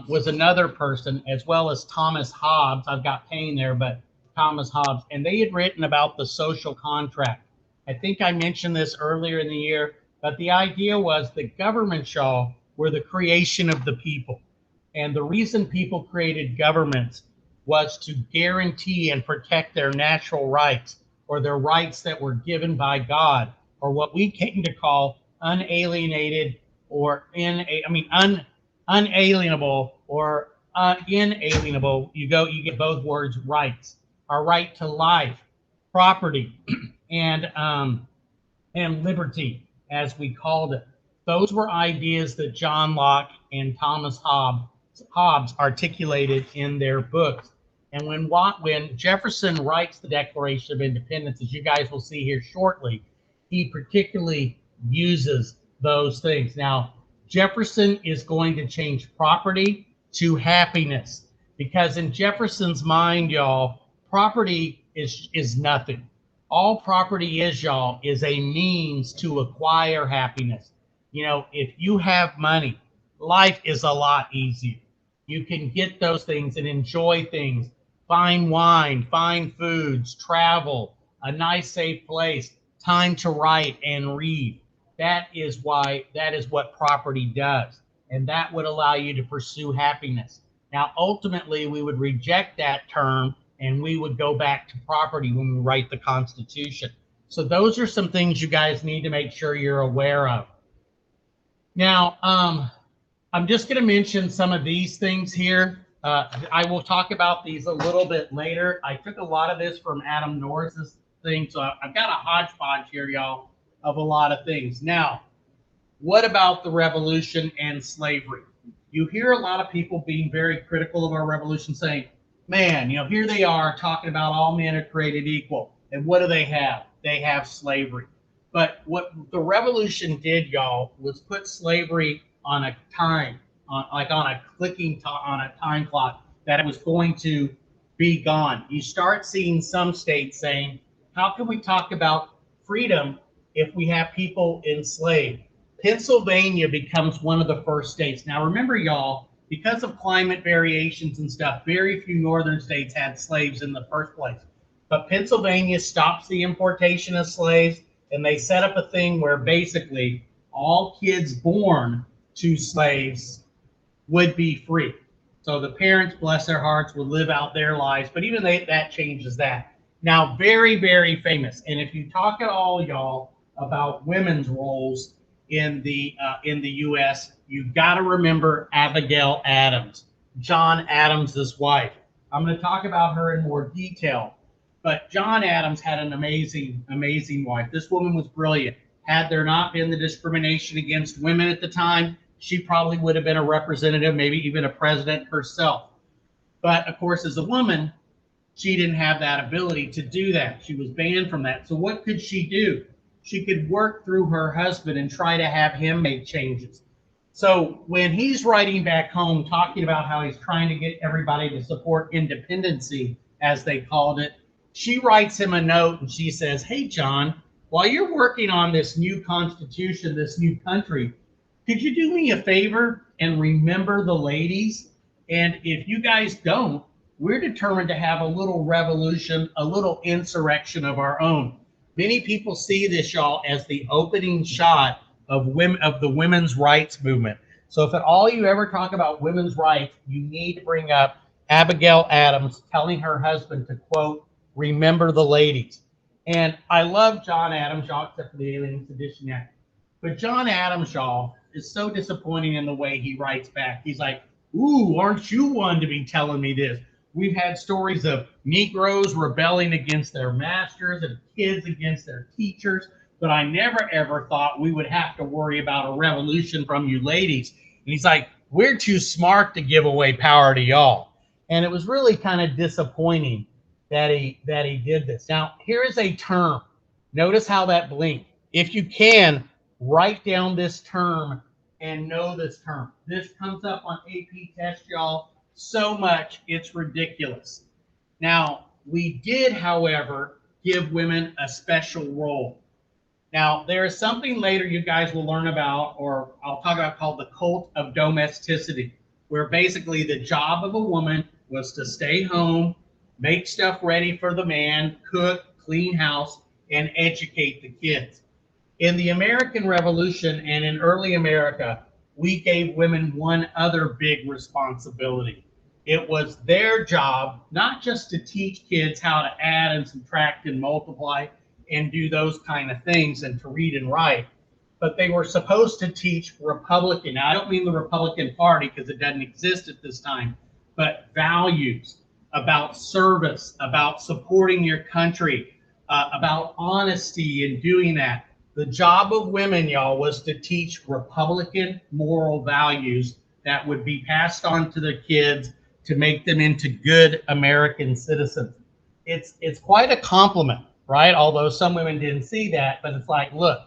was another person, as well as Thomas Hobbes. I've got Paine there, but Thomas Hobbes. And they had written about the social contract. I think I mentioned this earlier in the year, but the idea was that governments, y'all, were the creation of the people. And the reason people created governments was to guarantee and protect their natural rights, or their rights that were given by God, or what we came to call unalienated or unalienable or inalienable. You get both words, rights. Our right to life, property, and liberty, as we called it. Those were ideas that John Locke and Thomas Hobbes articulated in their books. And when Jefferson writes the Declaration of Independence, as you guys will see here shortly, he particularly uses those things. Now, Jefferson is going to change property to happiness, because in Jefferson's mind, y'all, property is nothing. All property is, y'all, is a means to acquire happiness. You know, if you have money, life is a lot easier. You can get those things and enjoy things, find wine, find foods, travel, a nice, safe place, time to write and read. That is what property does. And that would allow you to pursue happiness. Now, ultimately, we would reject that term and we would go back to property when we write the Constitution. So those are some things you guys need to make sure you're aware of. Now, I'm just going to mention some of these things here. I will talk about these a little bit later. I took a lot of this from Adam Norris's thing, so I've got a hodgepodge here, y'all, of a lot of things. Now, what about the revolution and slavery? You hear a lot of people being very critical of our revolution, saying, man, you know, here they are talking about all men are created equal. And what do they have? They have slavery. But what the revolution did, y'all, was put slavery on a time, on a time clock, that it was going to be gone. You start seeing some states saying, how can we talk about freedom if we have people enslaved? Pennsylvania becomes one of the first states. Now, remember, y'all, because of climate variations and stuff, very few northern states had slaves in the first place. But Pennsylvania stops the importation of slaves, and they set up a thing where basically all kids born to slaves would be free. So the parents, bless their hearts, would live out their lives. But even that changes that. Now, very, very famous. And if you talk at all, y'all, about women's roles, in the U.S., you've got to remember Abigail Adams, John Adams's wife. I'm going to talk about her in more detail, but John Adams had an amazing, amazing wife. This woman was brilliant. Had there not been the discrimination against women at the time, she probably would have been a representative, maybe even a president herself. But of course, as a woman, she didn't have that ability to do that. She was banned from that. So what could she do? She could work through her husband and try to have him make changes. So when he's writing back home, talking about how he's trying to get everybody to support independency, as they called it, she writes him a note and she says, "Hey, John, while you're working on this new constitution, this new country, could you do me a favor and remember the ladies? And if you guys don't, we're determined to have a little revolution, a little insurrection of our own." Many people see this, y'all, as the opening shot of the women's rights movement. So if at all you ever talk about women's rights, you need to bring up Abigail Adams telling her husband to, quote, "remember the ladies." And I love John Adams, y'all, except for the Alien Sedition Act. But John Adams, y'all, is so disappointing in the way he writes back. He's like, "Ooh, aren't you one to be telling me this? We've had stories of Negroes rebelling against their masters and kids against their teachers, but I never ever thought we would have to worry about a revolution from you ladies." And he's like, "We're too smart to give away power to y'all." And it was really kind of disappointing that he did this. Now, here is a term. Notice how that blinked. If you can, write down this term and know this term. This comes up on AP test, y'all, so much it's ridiculous. Now, we did, however, give women a special role. Now, there is something later you guys will learn about, or I'll talk about, called the cult of domesticity, where basically the job of a woman was to stay home, make stuff ready for the man, cook, clean house, and educate the kids. In the American Revolution and in early America, we gave women one other big responsibility. It was their job not just to teach kids how to add and subtract and multiply and do those kind of things and to read and write, but they were supposed to teach Republican. Now, I don't mean the Republican Party because it doesn't exist at this time, but values about service, about supporting your country, about honesty and doing that. The job of women, y'all, was to teach Republican moral values that would be passed on to the kids to make them into good American citizens. It's quite a compliment, right? Although some women didn't see that, but it's like, look,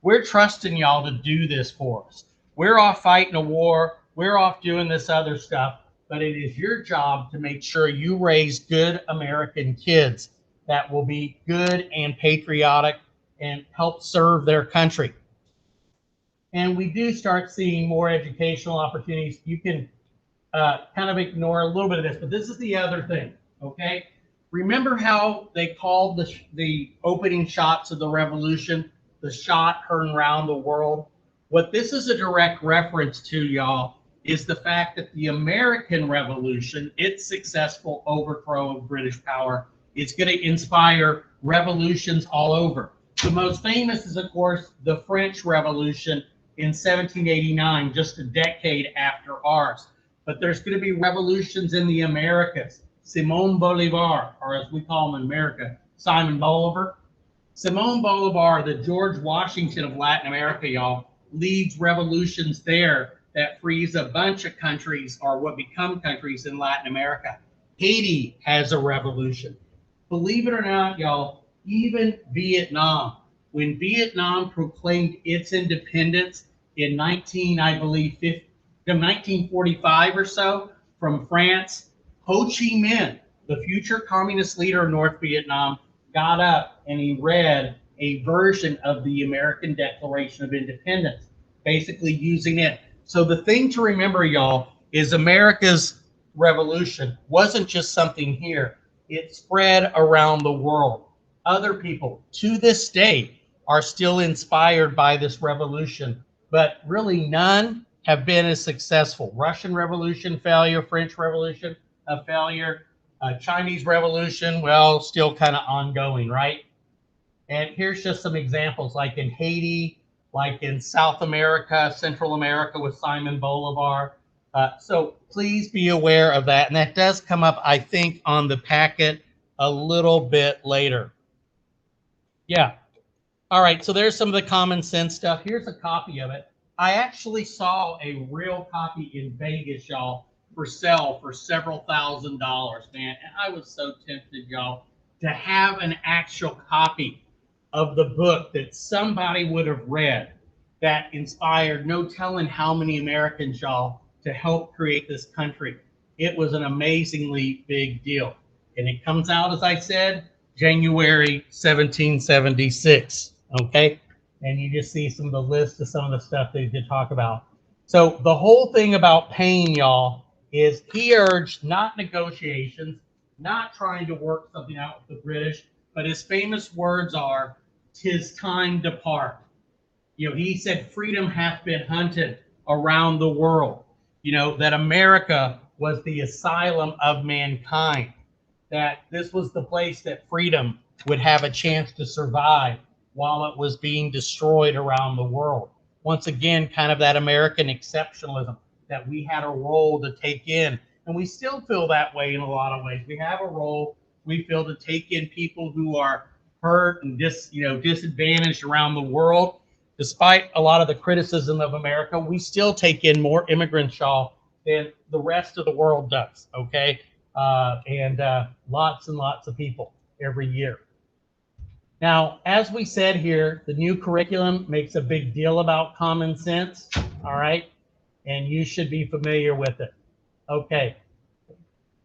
we're trusting y'all to do this for us. We're off fighting a war. We're off doing this other stuff, but it is your job to make sure you raise good American kids that will be good and patriotic and help serve their country. And we do start seeing more educational opportunities. You can kind of ignore a little bit of this, but this is the other thing, okay? Remember how they called the opening shots of the revolution, the shot heard around the world? What this is a direct reference to, y'all, is the fact that the American Revolution, its successful overthrow of British power, is going to inspire revolutions all over. The most famous is, of course, the French Revolution in 1789, just a decade after ours. But there's going to be revolutions in the Americas. Simón Bolívar, or as we call him in America, Simon Bolivar. Simón Bolivar, the George Washington of Latin America, y'all, leads revolutions there that frees a bunch of countries, or what become countries in Latin America. Haiti has a revolution. Believe it or not, y'all, even Vietnam, when Vietnam proclaimed its independence in 1945 or so from France, Ho Chi Minh, the future communist leader of North Vietnam, got up and he read a version of the American Declaration of Independence, basically using it. So the thing to remember, y'all, is America's revolution wasn't just something here. It spread around the world. Other people, to this day, are still inspired by this revolution, but really none have been as successful. Russian Revolution, failure. French Revolution, a failure. Chinese Revolution, well, still kind of ongoing, right? And here's just some examples, like in Haiti, like in South America, Central America with Simon Bolivar. So please be aware of that. And that does come up, I think, on the packet a little bit later. Yeah. All right. So there's some of the common sense stuff. Here's a copy of it. I actually saw a real copy in Vegas, y'all, for sale for several $1,000s, man. And I was so tempted, y'all, to have an actual copy of the book that somebody would have read that inspired no telling how many Americans, y'all, to help create this country. It was an amazingly big deal. And it comes out, as I said, January 1776. Okay. And you just see some of the list of some of the stuff they did talk about. So the whole thing about Paine, y'all, is he urged not negotiations, not trying to work something out with the British, but his famous words are, "'Tis time to part." You know, he said freedom hath been hunted around the world. You know, that America was the asylum of mankind, that this was the place that freedom would have a chance to survive while it was being destroyed around the world. Once again, kind of that American exceptionalism, that we had a role to take in. And we still feel that way in a lot of ways. We have a role, we feel, to take in people who are hurt and disadvantaged around the world. Despite a lot of the criticism of America, we still take in more immigrants, y'all, than the rest of the world does, okay? And lots and lots of people every year. Now, as we said here, the new curriculum makes a big deal about common sense, all right? And you should be familiar with it. Okay.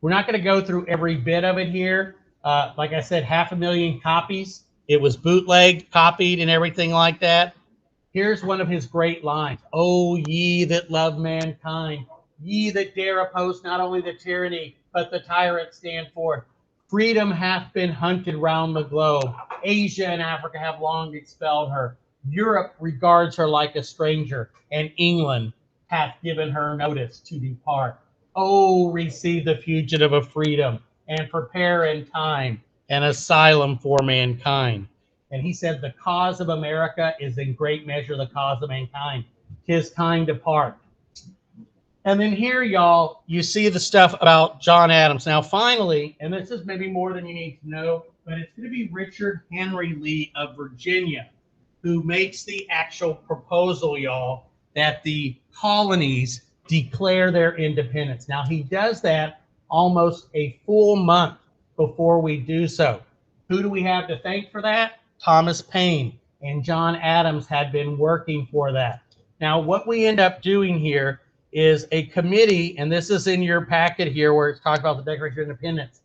We're not going to go through every bit of it here. Like I said, 500,000 copies. It was bootlegged, copied, and everything like that. Here's one of his great lines. "Oh, ye that love mankind, ye that dare oppose not only the tyranny, but the tyrant stand forth. Freedom hath been hunted round the globe. Asia and Africa have long expelled her. Europe regards her like a stranger, and England hath given her notice to depart. Oh, receive the fugitive of freedom, and prepare in time an asylum for mankind." And he said, the cause of America is in great measure the cause of mankind. 'Tis time to part. And then here, y'all, you see the stuff about John Adams. Now, finally, and this is maybe more than you need to know, but it's going to be Richard Henry Lee of Virginia who makes the actual proposal, y'all, that the colonies declare their independence. Now, he does that almost a full month before we do so. Who do we have to thank for that? Thomas Paine and John Adams had been working for that. Now, what we end up doing here is a committee, and this is in your packet here where it's talking about the Declaration of Independence.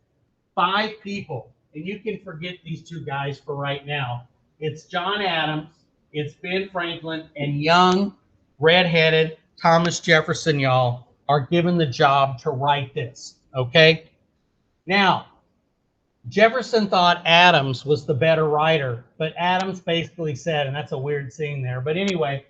5 people, and you can forget these 2 guys for right now. It's John Adams, it's Ben Franklin, and young, redheaded Thomas Jefferson, y'all, are given the job to write this, okay? Now, Jefferson thought Adams was the better writer, but Adams basically said, and that's a weird scene there, but anyway,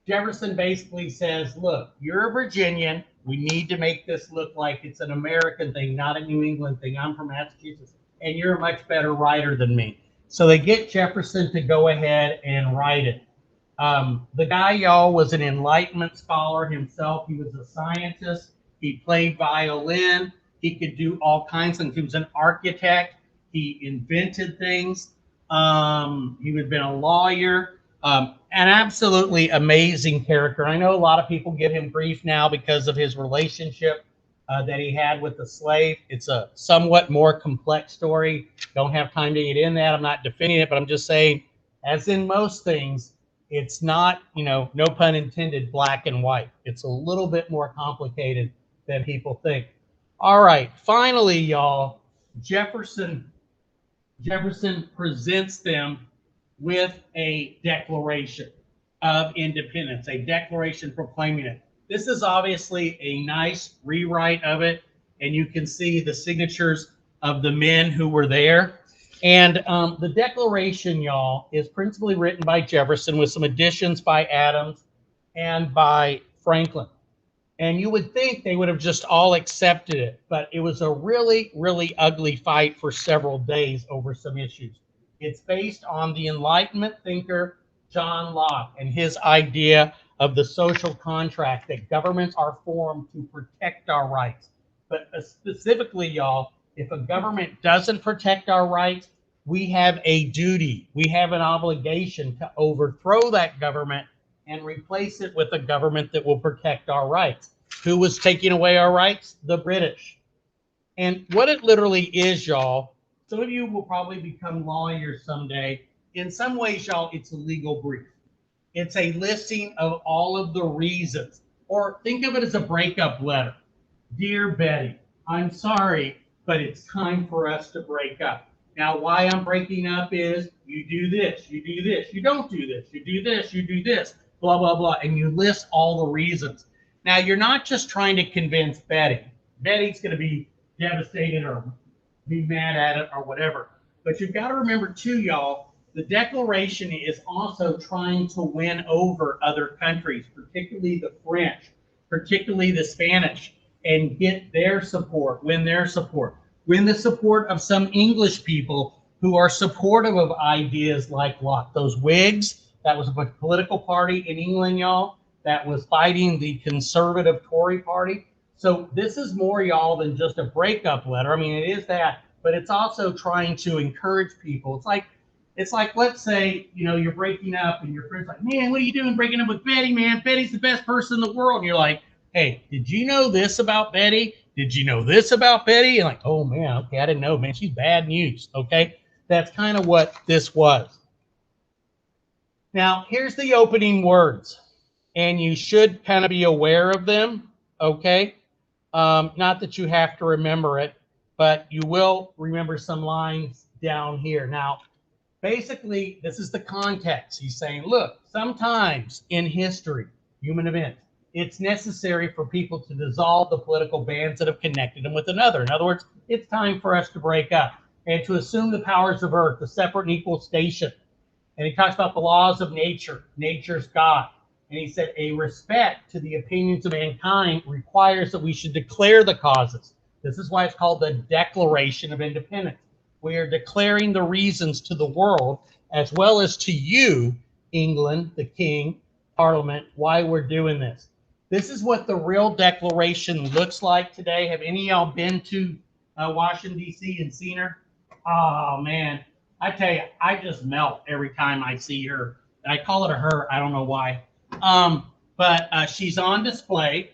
Jefferson basically says, look, you're a Virginian. We need to make this look like it's an American thing, not a New England thing. I'm from Massachusetts, and you're a much better writer than me. So they get Jefferson to go ahead and write it. The guy, y'all, was an Enlightenment scholar himself. He was a scientist. He played violin. He could do all kinds of things. He was an architect. He invented things. He had been a lawyer. An absolutely amazing character. I know a lot of people give him grief now because of his relationship that he had with the slave. It's a somewhat more complex story. Don't have time to get in that. I'm not defending it, but I'm just saying, as in most things, it's not, no pun intended, black and white. It's a little bit more complicated than people think. All right, finally, y'all, Jefferson presents them with a Declaration of Independence, a declaration proclaiming it. This is obviously a nice rewrite of it, and you can see the signatures of the men who were there. And the Declaration, y'all, is principally written by Jefferson with some additions by Adams and by Franklin. And you would think they would have just all accepted it, but it was a really, really ugly fight for several days over some issues. It's based on the Enlightenment thinker John Locke and his idea of the social contract, that governments are formed to protect our rights. But specifically, y'all, if a government doesn't protect our rights, we have a duty, we have an obligation to overthrow that government and replace it with a government that will protect our rights. Who was taking away our rights? The British. And what it literally is, y'all, some of you will probably become lawyers someday. In some ways, y'all, it's a legal brief. It's a listing of all of the reasons. Or think of it as a breakup letter. Dear Betty, I'm sorry, but it's time for us to break up. Now, why I'm breaking up is you do this, you do this, you don't do this, you do this, you do this, blah, blah, blah. And you list all the reasons. Now, you're not just trying to convince Betty. Betty's going to be devastated or be mad at it or whatever. But you've got to remember, too, y'all, the Declaration is also trying to win over other countries, particularly the French, particularly the Spanish, and get their support, win their support, win the support of some English people who are supportive of ideas like Locke. Those Whigs, that was a political party in England, y'all, that was fighting the conservative Tory party. So this is more, y'all, than just a breakup letter. I mean, it is that, but it's also trying to encourage people. It's like, let's say, you know, you're breaking up and your friend's like, man, what are you doing breaking up with Betty, man? Betty's the best person in the world. And you're like, hey, did you know this about Betty? Did you know this about Betty? And like, oh, man, okay, I didn't know, man. She's bad news, okay? That's kind of what this was. Now, here's the opening words, and you should kind of be aware of them, okay? Not that you have to remember it, but you will remember some lines down here. Now, basically, this is the context. He's saying, look, sometimes in history, human events, it's necessary for people to dissolve the political bands that have connected them with another. In other words, it's time for us to break up and to assume the powers of earth, the separate and equal station. And he talks about the laws of nature, nature's God. And he said a respect to the opinions of mankind requires that we should declare the causes. This is why it's called the Declaration of Independence. We are declaring the reasons to the world, as well as to you, England, the King, Parliament, why we're doing this. This is what the real declaration looks like today. Have any of y'all been to Washington, D.C. and seen her? Oh, man. I tell you, I just melt every time I see her. I call it a her. I don't know why. But she's on display.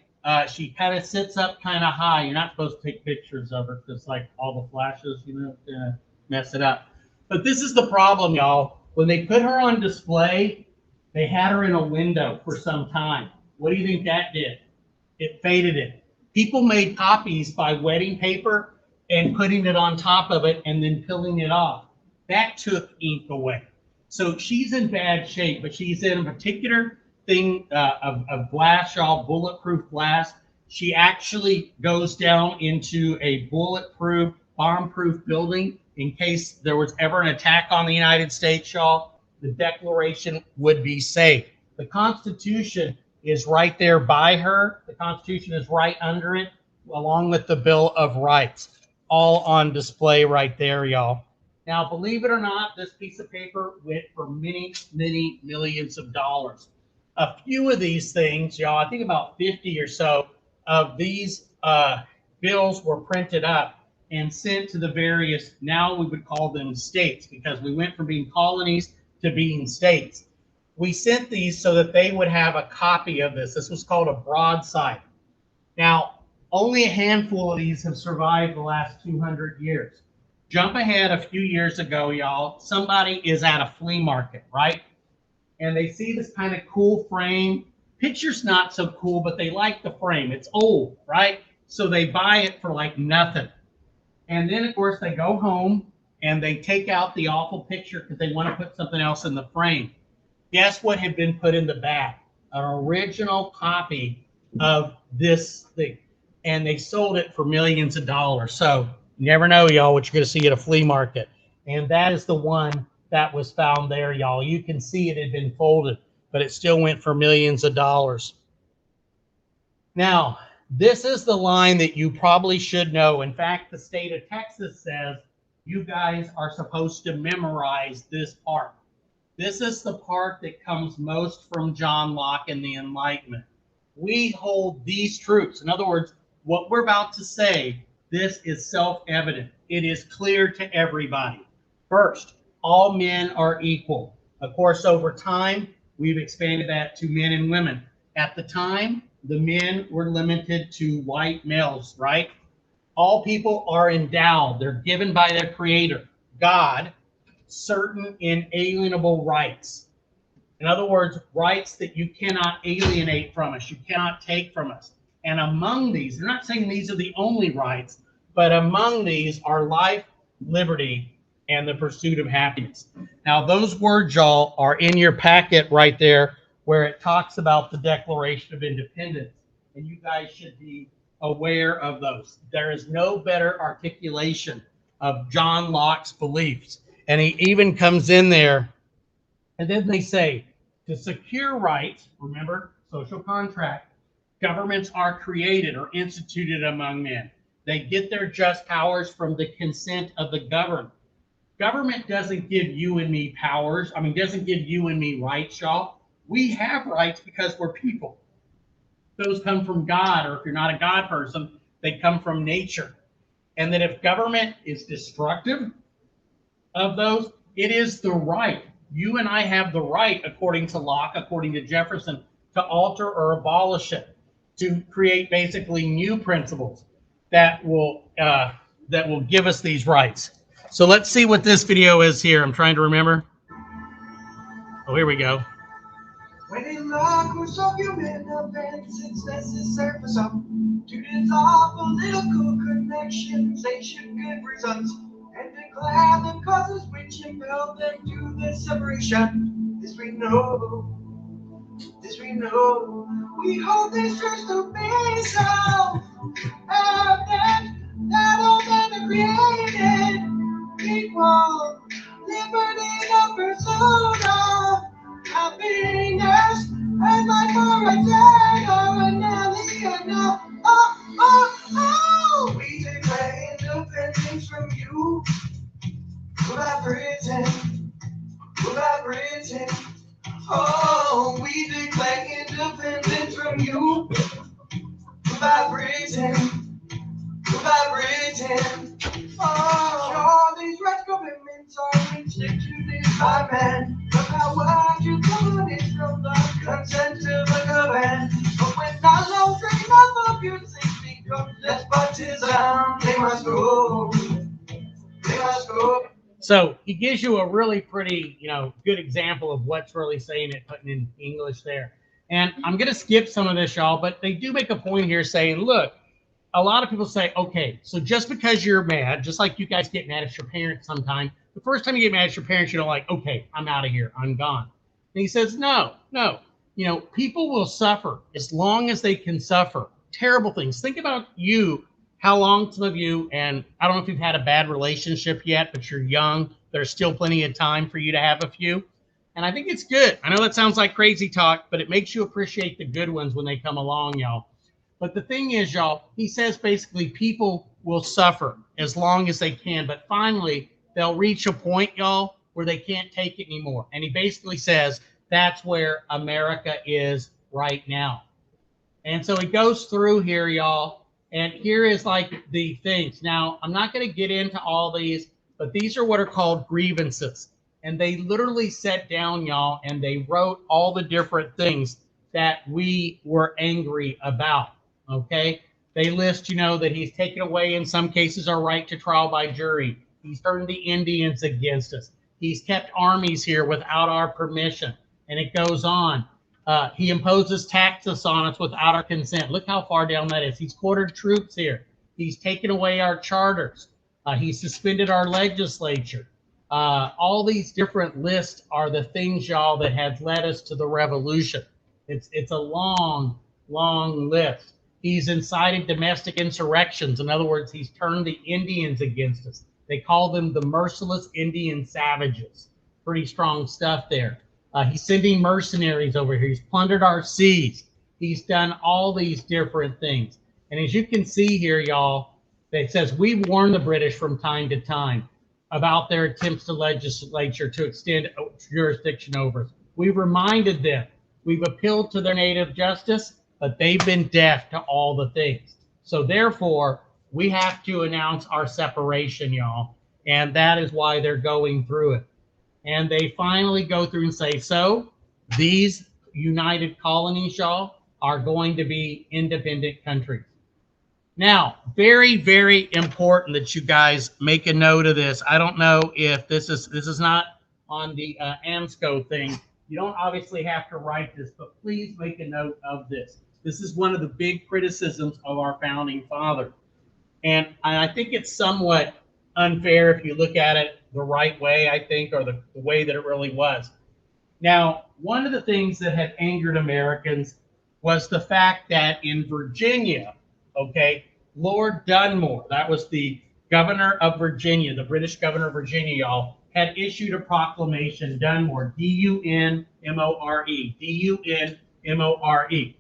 She kind of sits up kind of high. You're not supposed to take pictures of her because, like, all the flashes, you know, gonna mess it up. But this is the problem, y'all. When they put her on display, they had her in a window for some time. What do you think that did? It faded it. People made copies by wetting paper and putting it on top of it and then peeling it off. That took ink away. So she's in bad shape, but she's in a particular thing of glass, y'all, bulletproof glass. She actually goes down into a bulletproof, bomb-proof building in case there was ever an attack on the United States, y'all. The Declaration would be safe. The Constitution is right there by her. The Constitution is right under it, along with the Bill of Rights, all on display right there, y'all. Now, believe it or not, this piece of paper went for many, many millions of dollars. A few of these things, y'all, I think about 50 or so of these bills were printed up and sent to the various, now we would call them states, because we went from being colonies to being states. We sent these so that they would have a copy of this. This was called a broadside. Now, only a handful of these have survived the last 200 years. Jump ahead a few years ago, y'all. Somebody is at a flea market, right? And they see this kind of cool frame. Picture's not so cool, but they like the frame. It's old, right? So they buy it for like nothing. And then, of course, they go home and they take out the awful picture because they want to put something else in the frame. Guess what had been put in the back? An original copy of this thing. And they sold it for millions of dollars. So you never know, y'all, what you're going to see at a flea market. And that is the one that was found there, y'all. You can see it had been folded, but it still went for millions of dollars. Now, this is the line that you probably should know. In fact, the state of Texas says you guys are supposed to memorize this part. This is the part that comes most from John Locke and the Enlightenment. We hold these truths. In other words, what we're about to say, this is self-evident. It is clear to everybody. First, all men are equal. Of course, over time, we've expanded that to men and women. At the time, the men were limited to white males, right? All people are endowed. They're given by their creator, God, certain inalienable rights. In other words, rights that you cannot alienate from us, you cannot take from us. And among these, they're not saying these are the only rights, but among these are life, liberty, and the pursuit of happiness. Now, those words, y'all, are in your packet right there where it talks about the Declaration of Independence. And you guys should be aware of those. There is no better articulation of John Locke's beliefs. And he even comes in there, and then they say, to secure rights, remember, social contract, governments are created or instituted among men. They get their just powers from the consent of the governed. Government doesn't give you and me powers. I mean, doesn't give you and me rights, y'all. We have rights because we're people. Those come from God, or if you're not a God person, they come from nature. And that if government is destructive of those, it is the right. You and I have the right, according to Locke, according to Jefferson, to alter or abolish it, to create basically new principles that will give us these rights. So let's see what this video is here. I'm trying to remember. Oh, here we go. When in law course of human events, it's necessary for some to dissolve political connections, ancient good reasons, and declare the causes which impel them to the separation. This we know, we hold this truth to be so evident that all men are created equal, liberty, no pursuit of happiness, and life for eternal and oh, we declare independence from you, collaborating. Oh, we declare independence from you, collaborating. Oh, all these rights governments are instituted by man. The power to govern is from the consent of the governed. But when our law train of abusing becomes despotism, they must go. So he gives you a really pretty, good example of what's really saying it, putting in English there. And I'm going to skip some of this, y'all, but they do make a point here saying, look, a lot of people say, okay, so just because you're mad, just like you guys get mad at your parents sometimes, the first time you get mad at your parents, you're like, okay, I'm out of here, I'm gone. And he says, no, people will suffer as long as they can suffer terrible things. Think about you, how long some of you, and I don't know if you've had a bad relationship yet, but you're young, there's still plenty of time for you to have a few. And I think it's good. I know that sounds like crazy talk, but it makes you appreciate the good ones when they come along, y'all. But the thing is, y'all, he says basically people will suffer as long as they can, but finally they'll reach a point, y'all, where they can't take it anymore. And he basically says that's where America is right now. And so he goes through here, y'all, and here is like the things. Now, I'm not going to get into all these, but these are what are called grievances. And they literally sat down, y'all, and they wrote all the different things that we were angry about. Okay, they list, that he's taken away, in some cases, our right to trial by jury. He's turned the Indians against us. He's kept armies here without our permission. And it goes on. He imposes taxes on us without our consent. Look how far down that is. He's quartered troops here. He's taken away our charters. He's suspended our legislature. All these different lists are the things, y'all, that have led us to the revolution. It's a long, long list. He's incited domestic insurrections. In other words, he's turned the Indians against us. They call them the merciless Indian savages. Pretty strong stuff there. He's sending mercenaries over here. He's plundered our seas. He's done all these different things. And as you can see here, y'all, it says, we've warned the British from time to time. about their attempts to legislature to extend jurisdiction over us. We've reminded them. We've appealed to their native justice, but they've been deaf to all the things. So therefore, we have to announce our separation, y'all. And that is why they're going through it. And they finally go through and say, so these united colonies, y'all, are going to be independent countries. Now, very, very important that you guys make a note of this. I don't know if this is not on the AMSCO thing. You don't obviously have to write this, but please make a note of this. This is one of the big criticisms of our founding father. And I think it's somewhat unfair if you look at it the right way, I think, or the way that it really was. Now, one of the things that had angered Americans was the fact that in Virginia, okay, Lord Dunmore, that was the governor of Virginia, the British governor of Virginia, y'all, had issued a proclamation, Dunmore, D-U-N-M-O-R-E, D-U-N-M-O-R-E.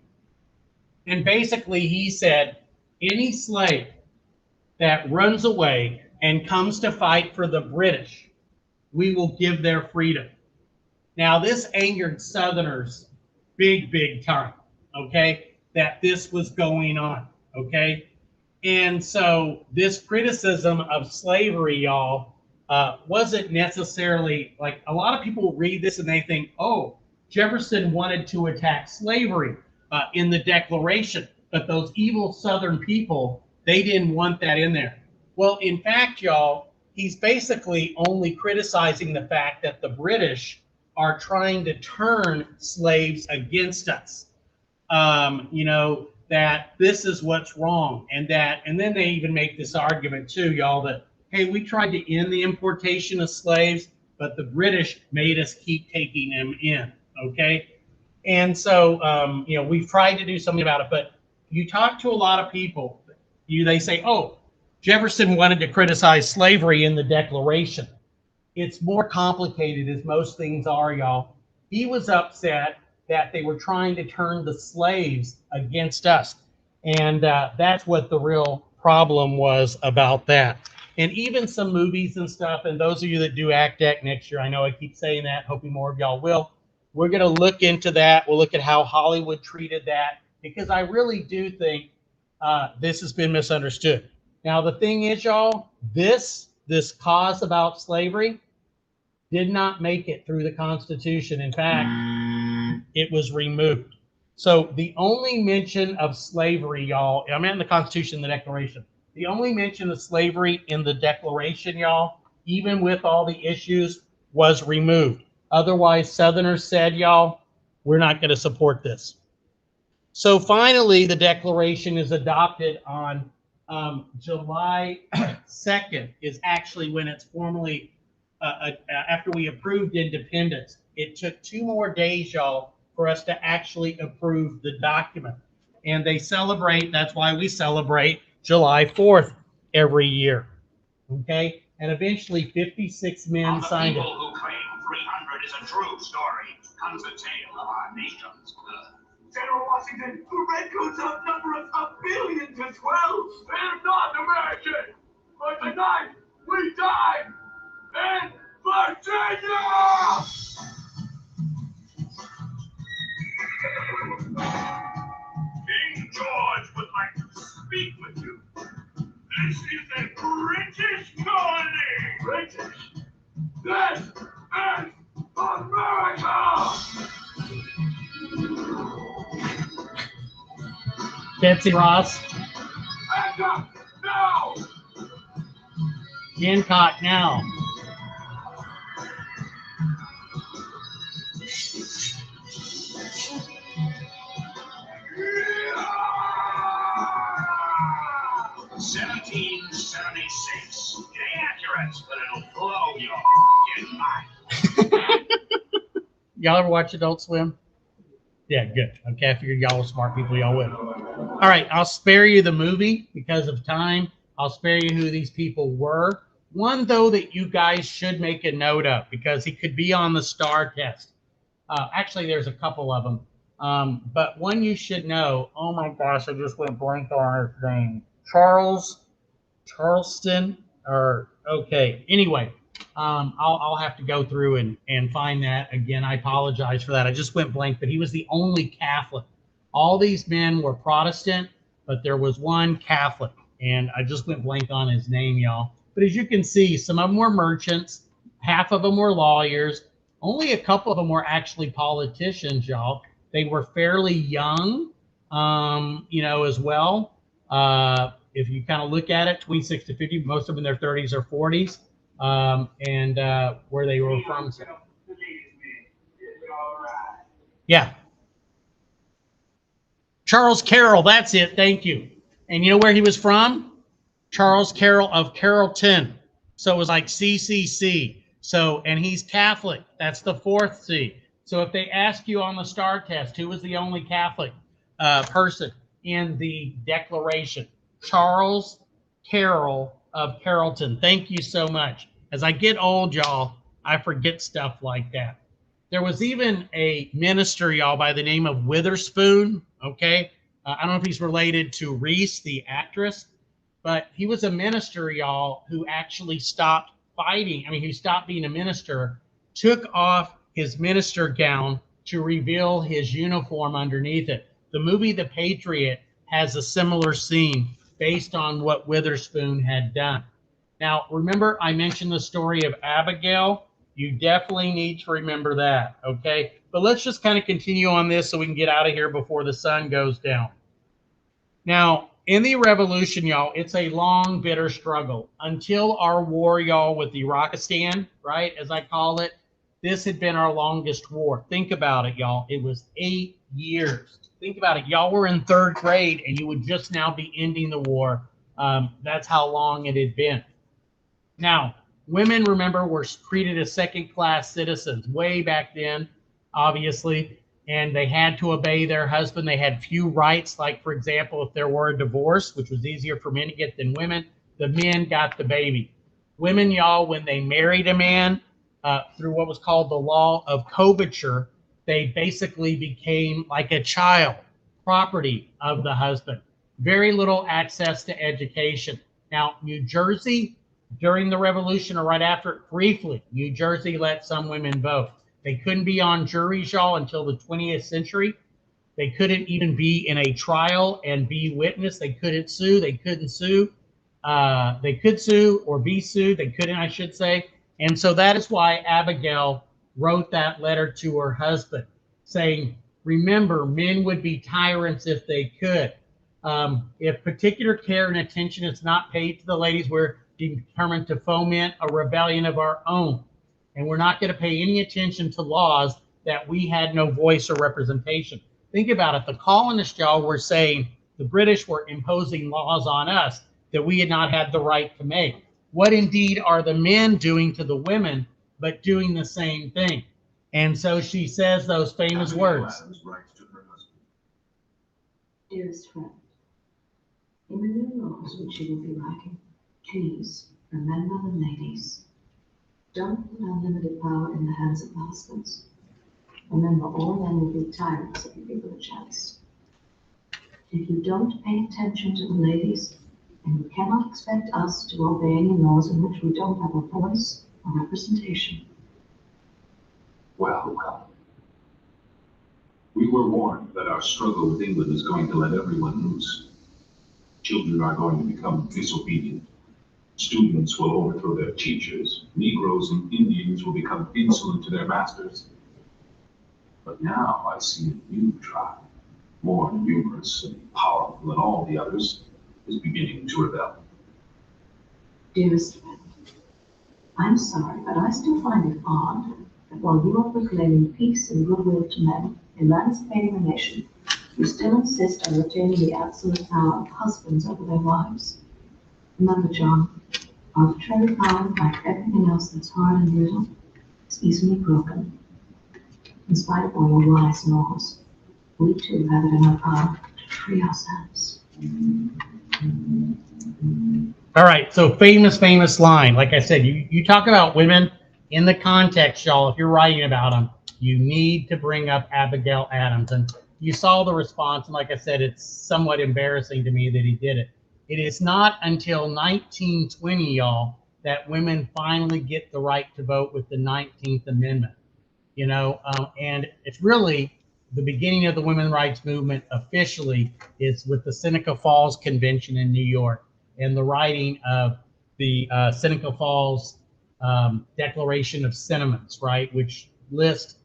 And basically he said, any slave that runs away and comes to fight for the British, we will give their freedom. Now, this angered Southerners big, big time, okay, that this was going on, okay? And so this criticism of slavery, y'all, wasn't necessarily, like, a lot of people read this and they think, oh, Jefferson wanted to attack slavery in the Declaration, but those evil Southern people, they didn't want that in there. Well, in fact, y'all, he's basically only criticizing the fact that the British are trying to turn slaves against us. You know, that this is what's wrong, and then they even make this argument too, y'all, that, hey, we tried to end the importation of slaves, but the British made us keep taking them in, okay? And so, you know, we've tried to do something about it, but you talk to a lot of people, they say, oh, Jefferson wanted to criticize slavery in the Declaration. It's more complicated, as most things are, y'all. He was upset that they were trying to turn the slaves against us. And that's what the real problem was about that. And even some movies and stuff, and those of you that do ACT Deck next year, I know I keep saying that, hoping more of y'all will. We're going to look into that. We'll look at how Hollywood treated that, because I really do think this has been misunderstood. Now, the thing is, y'all, this cause about slavery did not make it through the Constitution. In fact, it was removed. So the only mention of slavery, y'all, I meant in the Constitution, the Declaration, the only mention of slavery in the Declaration, y'all, even with all the issues, was removed. Otherwise, Southerners said, y'all, we're not going to support this. So finally, the Declaration is adopted on July 2nd is actually when it's formally, after we approved independence. It took 2 more days, y'all, for us to actually approve the document. And they celebrate, that's why we celebrate July 4th every year. Okay? And eventually 56 men signed it. People who claim 300 is a true story comes a tale of our nation's blood. General Washington, the Redcoats outnumber us 1,000,000,000 to 12. They're not American. But tonight, we died in Virginia! King George would like to speak with you. This is a British colony. British? This is America! Betsy Ross. Hancock, now! Hancock, now. Yeah! 1776. Get accurate, but it'll blow your fucking mind. Y'all ever watch Adult Swim? Yeah, good. Okay, I figured y'all were smart people, y'all would. All right, I'll spare you the movie because of time. I'll spare you who these people were. One, though, that you guys should make a note of because he could be on the STAR test. Actually, there's a couple of them. But one you should know, oh my gosh, I just went blank on his name. Charleston, or, okay. Anyway, I'll have to go through and find that again. I apologize for that. I just went blank, but he was the only Catholic. All these men were Protestant, but there was one Catholic, and I just went blank on his name, y'all. But as you can see, some of them were merchants, half of them were lawyers, only a couple of them were actually politicians, y'all. They were fairly young, as well. If you kind of look at it, 26 to 50, most of them in their 30s or 40s, and where they were from. Yeah. Charles Carroll, that's it. Thank you. And you know where he was from? Charles Carroll of Carrollton. So it was like CCC. So, and he's Catholic. That's the fourth C. So if they ask you on the STAR test, who was the only Catholic person in the Declaration? Charles Carroll of Carrollton. Thank you so much. As I get old, y'all, I forget stuff like that. There was even a minister, y'all, by the name of Witherspoon. Okay. I don't know if he's related to Reese, the actress, but he was a minister, y'all, who actually stopped fighting. I mean, he stopped being a minister, took off his minister gown to reveal his uniform underneath it. The movie The Patriot has a similar scene based on what Witherspoon had done. Now, remember I mentioned the story of Abigail? You definitely need to remember that, okay? But let's just kind of continue on this so we can get out of here before the sun goes down. Now, in the revolution, y'all, it's a long, bitter struggle. Until our war, y'all, with Irakistan, right, as I call it, this had been our longest war. Think about it, y'all. It was 8 years. Think about it. Y'all were in 3rd grade, and you would just now be ending the war. That's how long it had been. Now, women, remember, were treated as second-class citizens way back then, obviously, and they had to obey their husband. They had few rights, like, for example, if there were a divorce, which was easier for men to get than women, the men got the baby. Women, y'all, when they married a man through what was called the law of coverture, they basically became like a child, property of the husband. Very little access to education. Now, New Jersey, during the revolution or right after it, briefly, New Jersey let some women vote. They couldn't be on juries, y'all, until the 20th century. They couldn't even be in a trial and be witness. They couldn't sue. They couldn't sue. They could sue or be sued. They couldn't, I should say. And so that is why Abigail wrote that letter to her husband saying, remember, men would be tyrants if they could. If particular care and attention is not paid to the ladies, we're determined to foment a rebellion of our own. And we're not going to pay any attention to laws that we had no voice or representation. Think about it. The colonists, y'all, were saying the British were imposing laws on us that we had not had the right to make. What indeed are the men doing to the women, but doing the same thing? And so she says those famous words. Dearest friend, in the new laws which you will be writing, please remember the ladies. Don't put unlimited power in the hands of the husbands. Remember, all men will be tyrants if you give them a chance. If you don't pay attention to the ladies, then you cannot expect us to obey any laws in which we don't have a voice or representation. Well. We were warned that our struggle with England is going to let everyone loose. Children are going to become disobedient. Students will overthrow their teachers. Negroes and Indians will become insolent to their masters. But now I see a new tribe, more numerous and powerful than all the others, is beginning to rebel. Dearest friend, I'm sorry, but I still find it odd that while you are proclaiming peace and goodwill to men, emancipating the nation, you still insist on retaining the absolute power of husbands over their wives. Remember, John, arbitrary power, like everything else that's hard and brittle, is easily broken. In spite of all your wise laws, we too have it in our power to free ourselves. All right, so famous line. Like I said, you talk about women in the context, y'all, if you're writing about them, you need to bring up Abigail Adams. And you saw the response, and like I said, it's somewhat embarrassing to me that he did it. It is not until 1920, y'all, that women finally get the right to vote with the 19th Amendment. And it's really the beginning of the women's rights movement officially is with the Seneca Falls Convention in New York and the writing of the Seneca Falls Declaration of Sentiments, right, which lists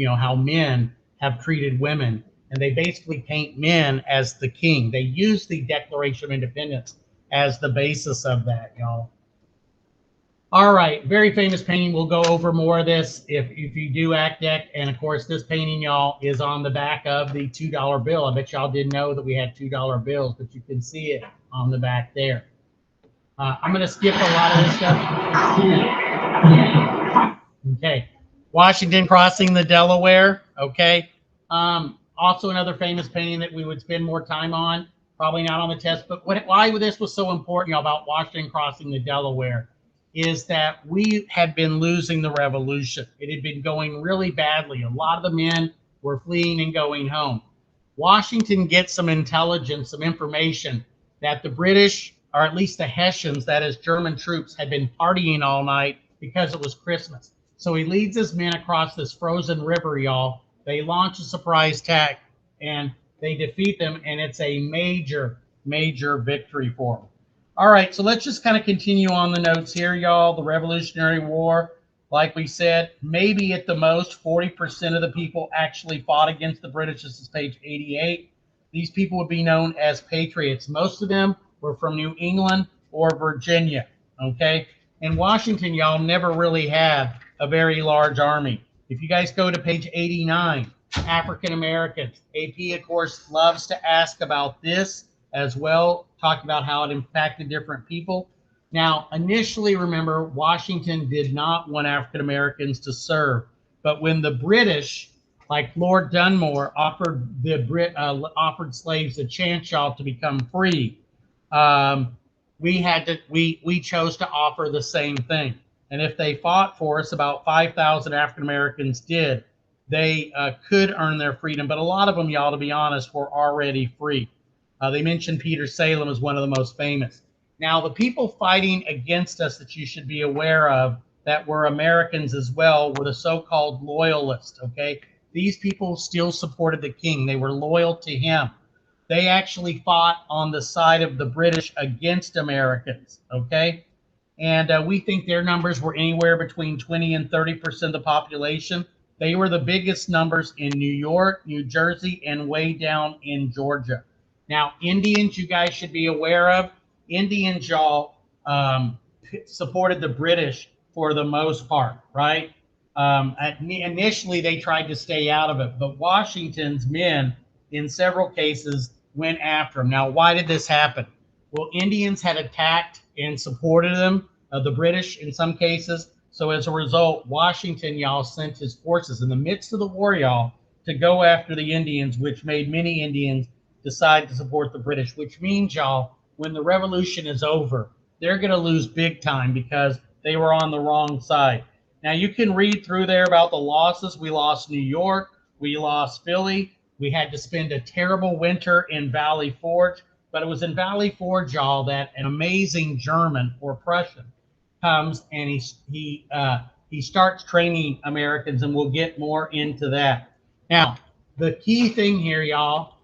how men have treated women, and they basically paint men as the king. They use the Declaration of Independence as the basis of that, y'all. All right, very famous painting. We'll go over more of this if you do ACT DEC. And of course, this painting, y'all, is on the back of the $2 bill. I bet y'all didn't know that we had $2 bills, but you can see it on the back there. I'm going to skip a lot of this stuff. Okay, Washington crossing the Delaware. Okay, also another famous painting that we would spend more time on. Probably not on the test, but why this was so important, y'all, about Washington crossing the Delaware is that we had been losing the revolution. It had been going really badly. A lot of the men were fleeing and going home. Washington gets some intelligence, some information that the British, or at least the Hessians, that is German troops, had been partying all night because it was Christmas. So he leads his men across this frozen river, y'all. They launch a surprise attack and they defeat them, and it's a major, major victory for them. All right, so let's just kind of continue on the notes here, y'all. The Revolutionary War, like we said, maybe at the most 40% of the people actually fought against the British. This is page 88. These people would be known as patriots. Most of them were from New England or Virginia, okay? And Washington, y'all, never really had a very large army. If you guys go to page 89, African Americans, AP, of course, loves to ask about this as well, talk about how it impacted different people. Now, initially, remember, Washington did not want African Americans to serve, but when the British, like Lord Dunmore, offered slaves a chance, y'all, to become free, we chose to offer the same thing. And if they fought for us, about 5,000 African Americans did. They could earn their freedom, but a lot of them, y'all, to be honest, were already free. They mentioned Peter Salem as one of the most famous. Now, the people fighting against us that you should be aware of that were Americans as well were the so-called loyalists, okay? These people still supported the king. They were loyal to him. They actually fought on the side of the British against Americans, okay? And we think their numbers were anywhere between 20 and 30% of the population. They were the biggest numbers in New York, New Jersey, and way down in Georgia. Now, Indians, you guys should be aware of. Indians, y'all, supported the British for the most part, right? Initially, they tried to stay out of it, but Washington's men, in several cases, went after them. Now, why did this happen? Well, Indians had attacked and supported them, the British in some cases. So as a result, Washington, y'all, sent his forces in the midst of the war, y'all, to go after the Indians, which made many Indians decide to support the British, which means, y'all, when the revolution is over, they're going to lose big time because they were on the wrong side. Now, you can read through there about the losses. We lost New York. We lost Philly. We had to spend a terrible winter in Valley Forge. But it was in Valley Forge, y'all, that an amazing German or Prussian comes and he starts training Americans, and we'll get more into that. Now, the key thing here, y'all,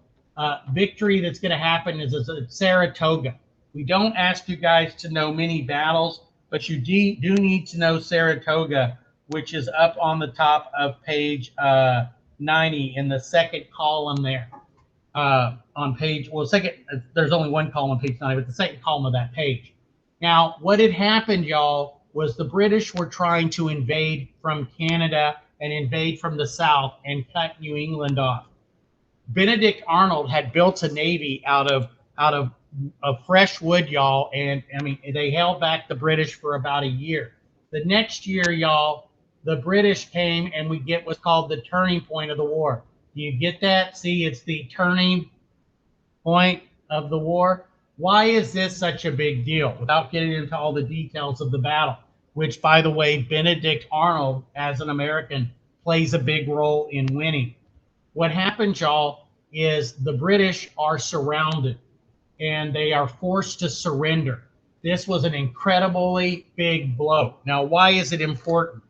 victory that's going to happen is at Saratoga. We don't ask you guys to know many battles, but you do need to know Saratoga, which is up on the top of page 90 in the second column there. On page, well, there's only one column on page 90, but the second column of that page. Now, what had happened, y'all, was the British were trying to invade from Canada and invade from the south and cut New England off. Benedict Arnold had built a navy out of fresh wood, y'all, and I mean, they held back the British for about a year. The next year, y'all, the British came, and we get what's called the turning point of the war. Do you get that? See, it's the turning point of the war. Why is this such a big deal? Without getting into all the details of the battle, which, by the way, Benedict Arnold, as an American, plays a big role in winning. What happens, y'all, is the British are surrounded, and they are forced to surrender. This was an incredibly big blow. Now, why is it important?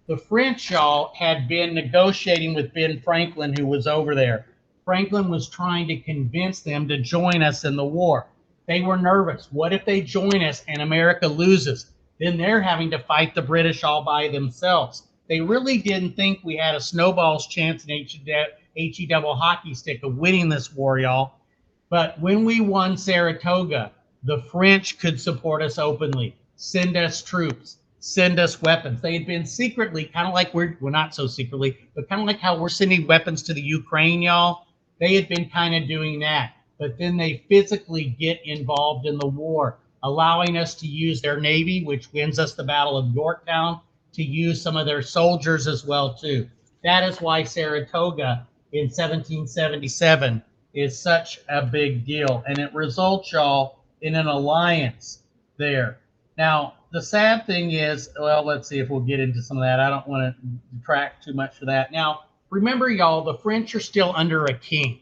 The French, y'all, had been negotiating with Ben Franklin, who was over there. Franklin was trying to convince them to join us in the war. They were nervous. What if they join us and America loses? Then they're having to fight the British all by themselves. They really didn't think we had a snowball's chance in HE double hockey stick of winning this war, y'all. But when we won Saratoga, the French could support us openly, send us troops, send us weapons. They had been secretly, kind of like well, not so secretly, but kind of like how we're sending weapons to the Ukraine, y'all. They had been kind of doing that. But then they physically get involved in the war, allowing us to use their Navy, which wins us the Battle of Yorktown, to use some of their soldiers as well, too. That is why Saratoga in 1777 is such a big deal. And it results, y'all, in an alliance there. Now, the sad thing is, well, let's see if we'll get into some of that. I don't want to detract too much of that. Now, remember, y'all, the French are still under a king.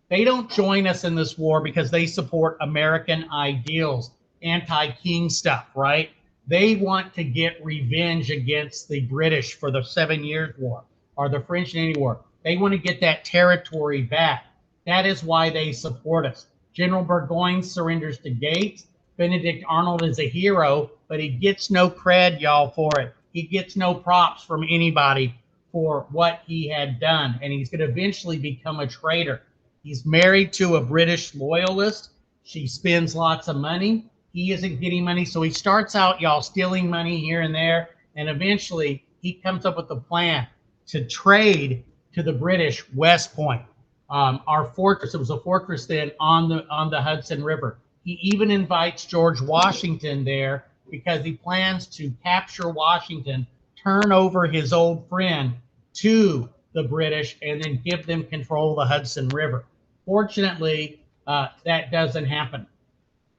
They don't join us in this war because they support American ideals, anti-king stuff, right? They want to get revenge against the British for the 7 Years' War or the French and Indian War. They want to get that territory back. That is why they support us. General Burgoyne surrenders to Gates. Benedict Arnold is a hero, but he gets no cred, y'all, for it. He gets no props from anybody for what he had done, and he's going to eventually become a traitor. He's married to a British loyalist. She spends lots of money. He isn't getting money, so he starts out, y'all, stealing money here and there, and eventually he comes up with a plan to trade to the British West Point, our fortress. It was a fortress then on the Hudson River. He even invites George Washington there because he plans to capture Washington, turn over his old friend to the British, and then give them control of the Hudson River. Fortunately, that doesn't happen.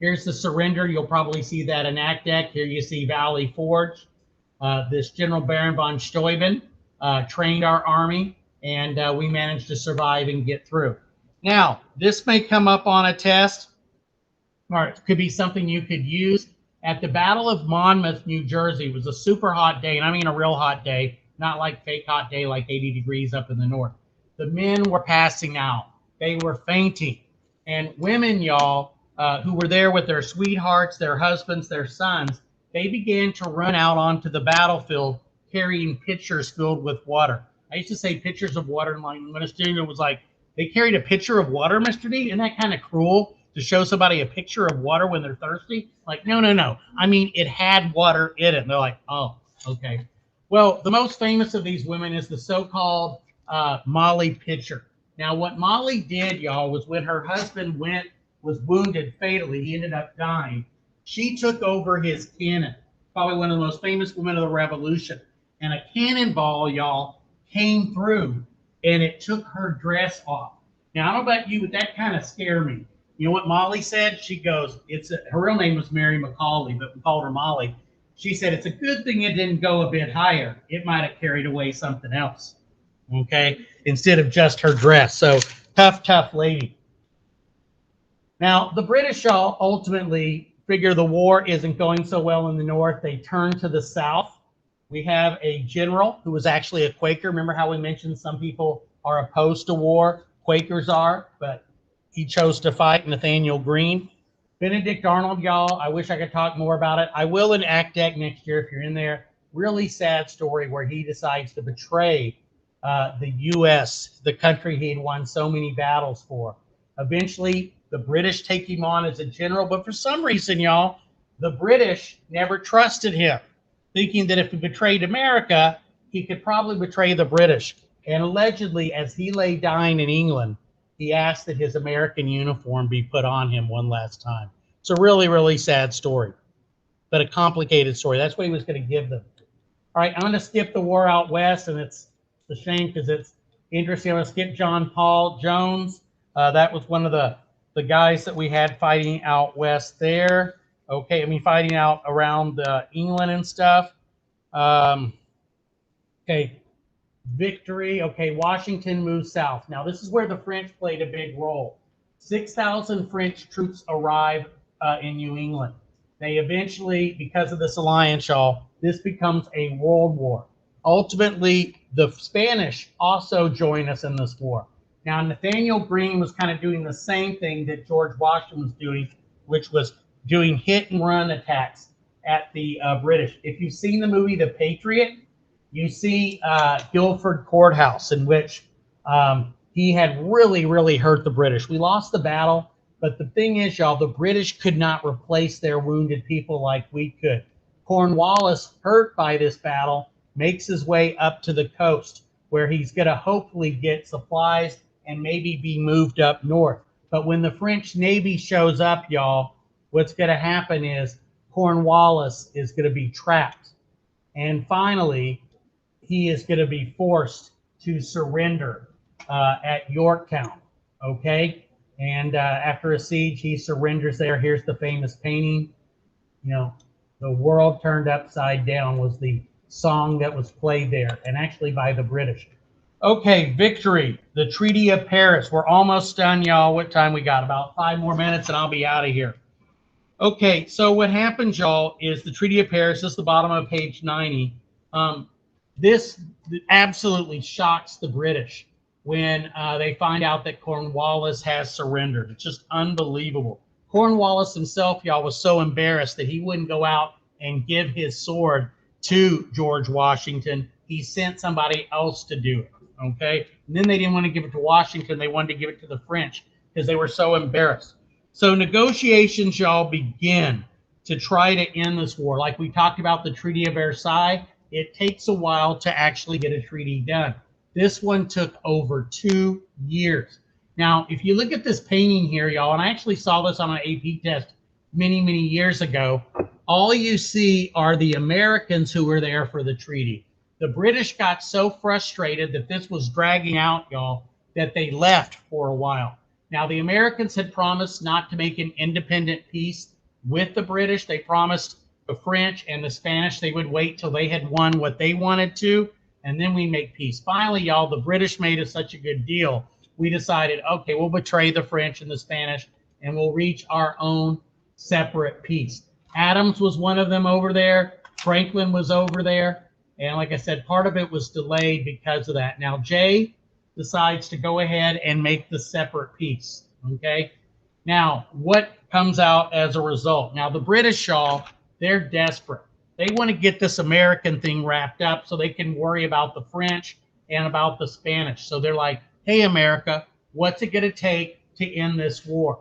Here's the surrender. You'll probably see that in Act Deck. Here you see Valley Forge. This General Baron von Steuben trained our army, and we managed to survive and get through. Now, this may come up on a test, or it could be something you could use. At the Battle of Monmouth, New Jersey, it was a super hot day, and I mean a real hot day, not like fake hot day like 80 degrees up in the north. The men were passing out. They were fainting. And women, y'all, who were there with their sweethearts, their husbands, their sons, they began to run out onto the battlefield carrying pitchers filled with water. I used to say pitchers of water, and like Mr. D was like, they carried a pitcher of water, Mr. D? Isn't that kind of cruel to show somebody a picture of water when they're thirsty? Like, no, no, no. I mean, it had water in it. And they're like, oh, okay. Well, the most famous of these women is the so-called Molly Pitcher. Now, what Molly did, y'all, was when her husband was wounded fatally, he ended up dying, she took over his cannon, probably one of the most famous women of the Revolution. And a cannonball, y'all, came through, and it took her dress off. Now, I don't know about you, but that kind of scared me. You know what Molly said? She goes, her real name was Mary McCauley, but we called her Molly. She said, it's a good thing it didn't go a bit higher. It might have carried away something else, okay, instead of just her dress. So tough, tough lady. Now, the British, y'all, ultimately figure the war isn't going so well in the north. They turn to the south. We have a general who was actually a Quaker. Remember how we mentioned some people are opposed to war? Quakers are, but he chose to fight, Nathaniel Greene. Benedict Arnold, y'all, I wish I could talk more about it. I will in Act Deck next year if you're in there. Really sad story where he decides to betray the U.S., the country he had won so many battles for. Eventually, the British take him on as a general, but for some reason, y'all, the British never trusted him, thinking that if he betrayed America, he could probably betray the British. And allegedly, as he lay dying in England, he asked that his American uniform be put on him one last time. It's a really, really sad story, but a complicated story. That's what he was going to give them. All right, I'm going to skip the war out west, and it's a shame because it's interesting. I'm going to skip John Paul Jones. That was one of the guys that we had fighting out west there. Okay, I mean, fighting out around England and stuff. Okay. Victory. Okay, Washington moves south. Now, this is where the French played a big role. 6,000 French troops arrive in New England. They eventually, because of this alliance, y'all, this becomes a world war. Ultimately, the Spanish also join us in this war. Now, Nathaniel Greene was kind of doing the same thing that George Washington was doing, which was doing hit and run attacks at the British. If you've seen the movie The Patriot, you see Guilford Courthouse, in which he had really, really hurt the British. We lost the battle, but the thing is, y'all, the British could not replace their wounded people like we could. Cornwallis, hurt by this battle, makes his way up to the coast, where he's going to hopefully get supplies and maybe be moved up north. But when the French Navy shows up, y'all, what's going to happen is Cornwallis is going to be trapped. And finally, he is going to be forced to surrender at Yorktown, okay? And after a siege, he surrenders there. Here's the famous painting. You know, the world turned upside down was the song that was played there, and actually by the British. Okay, victory, the Treaty of Paris. We're almost done, y'all. What time we got? About 5 more minutes, and I'll be out of here. Okay, so what happens, y'all, is the Treaty of Paris. This is the bottom of page 90. This absolutely shocks the British when they find out that Cornwallis has surrendered. It's just unbelievable. Cornwallis himself, y'all, was so embarrassed that he wouldn't go out and give his sword to George Washington. He sent somebody else to do it, okay? And then they didn't want to give it to Washington. They wanted to give it to the French because they were so embarrassed. So negotiations, y'all, begin to try to end this war. Like we talked about the Treaty of Versailles, it takes a while to actually get a treaty done. This one took over 2 years. Now, if you look at this painting here, y'all, and I actually saw this on an AP test many, many years ago, all you see are the Americans who were there for the treaty. The British got so frustrated that this was dragging out, y'all, that they left for a while. Now, the Americans had promised not to make an independent peace with the British. They promised the French and the Spanish they would wait till they had won what they wanted to, and then we make peace. Finally, y'all, the British made us such a good deal. We decided, okay, we'll betray the French and the Spanish, and we'll reach our own separate peace. Adams was one of them over there. Franklin was over there. And like I said, part of it was delayed because of that. Now, Jay decides to go ahead and make the separate peace, okay? Now, what comes out as a result? Now, the British, y'all, they're desperate. They want to get this American thing wrapped up so they can worry about the French and about the Spanish. So they're like, hey, America, what's it going to take to end this war?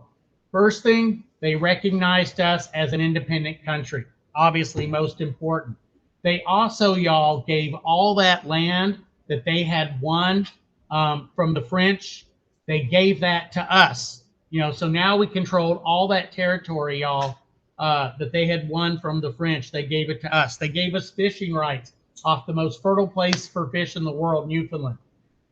First thing, they recognized us as an independent country. Obviously, most important. They also, y'all, gave all that land that they had won from the French. They gave that to us. You know, so now we controlled all that territory, y'all, that they had won from the French. They gave it to us. They gave us fishing rights off the most fertile place for fish in the world, Newfoundland.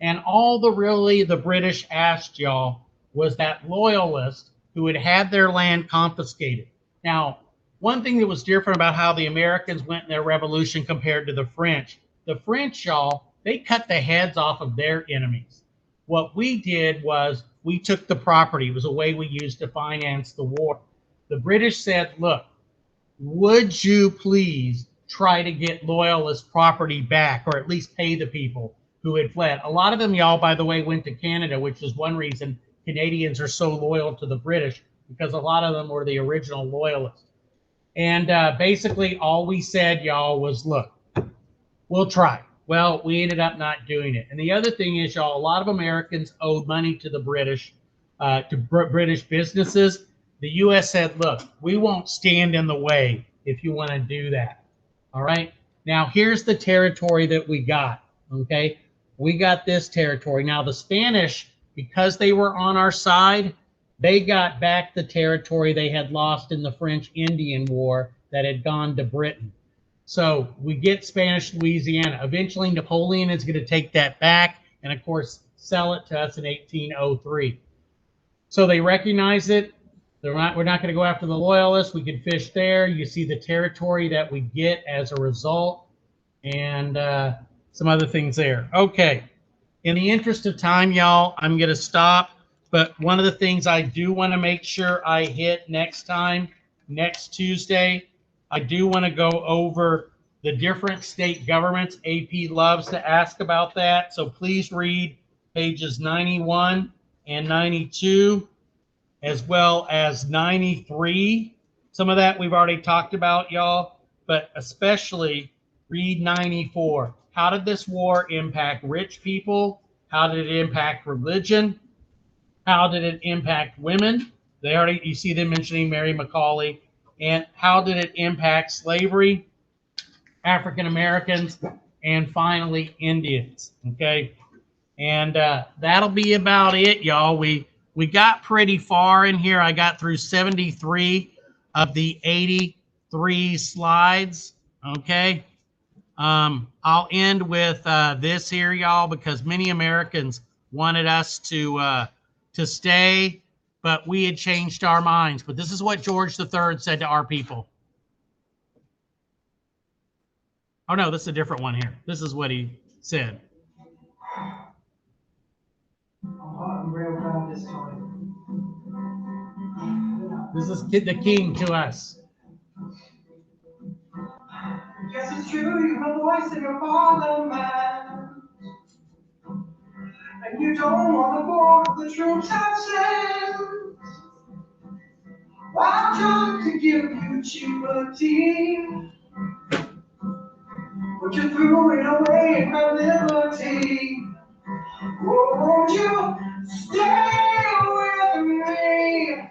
And all the British asked, y'all, was that loyalist who had had their land confiscated. Now, one thing that was different about how the Americans went in their revolution compared to the French, y'all, they cut the heads off of their enemies. What we did was we took the property. It was a way we used to finance the war. The British said, look, would you please try to get loyalist property back, or at least pay the people who had fled? A lot of them, y'all, by the way, went to Canada, which is one reason Canadians are so loyal to the British, because a lot of them were the original loyalists. And basically all we said, y'all, was, look, we'll try. Well, we ended up not doing it. And the other thing is, y'all, a lot of Americans owed money to the British, British businesses. The U.S. said, look, we won't stand in the way if you want to do that. All right. Now, here's the territory that we got. Okay. We got this territory. Now, the Spanish, because they were on our side, they got back the territory they had lost in the French-Indian War that had gone to Britain. So we get Spanish Louisiana. Eventually, Napoleon is going to take that back and, of course, sell it to us in 1803. So they recognize it. We're not going to go after the loyalists. We can fish there. You see the territory that we get as a result, and some other things there. Okay. In the interest of time, y'all, I'm going to stop. But one of the things I do want to make sure I hit next time next Tuesday. I do want to go over the different state governments. AP loves to ask about that. So please read pages 91 and 92, as well as 93. Some of that we've already talked about, y'all, but especially read 94. How did this war impact rich people? How did it impact religion? How did it impact women? You see them mentioning Mary McCauley. And how did it impact slavery, African Americans, and finally Indians? Okay, and that'll be about it, y'all. We got pretty far in here. I got through 73 of the 83 slides. Okay, I'll end with this here, y'all, because many Americans wanted us to stay, but we had changed our minds. But this is what George III said to our people. Oh, no, this is a different one here. This is what he said. I'm real proud this time. This is the king to us. Yes, it's true, you have a voice in your parliament. And you don't want to board the troops have sent. While trying to give you cheaper tea, but you threw it away in my liberty. Oh, won't you stay with me?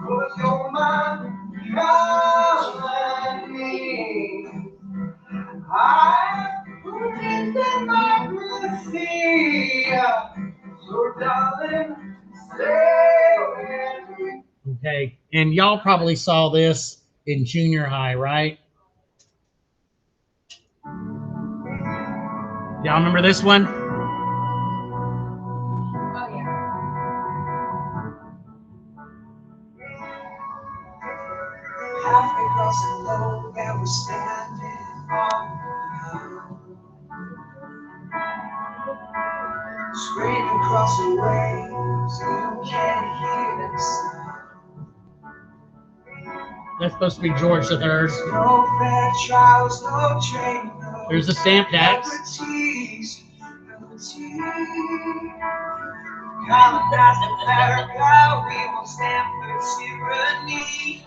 'Cause you're my colony. I believe in democracy. So darling, stay with me. Okay, and y'all probably saw this in junior high, right? Y'all remember this one? Oh, yeah. Halfway across the globe, and we're standing on the ground. Screaming across the waves, you can't hear them sound. That's supposed to be George III. No fair trials, no train, no There's the stamp tax. liberties, no tea. Colonize America, we won't stand for tyranny.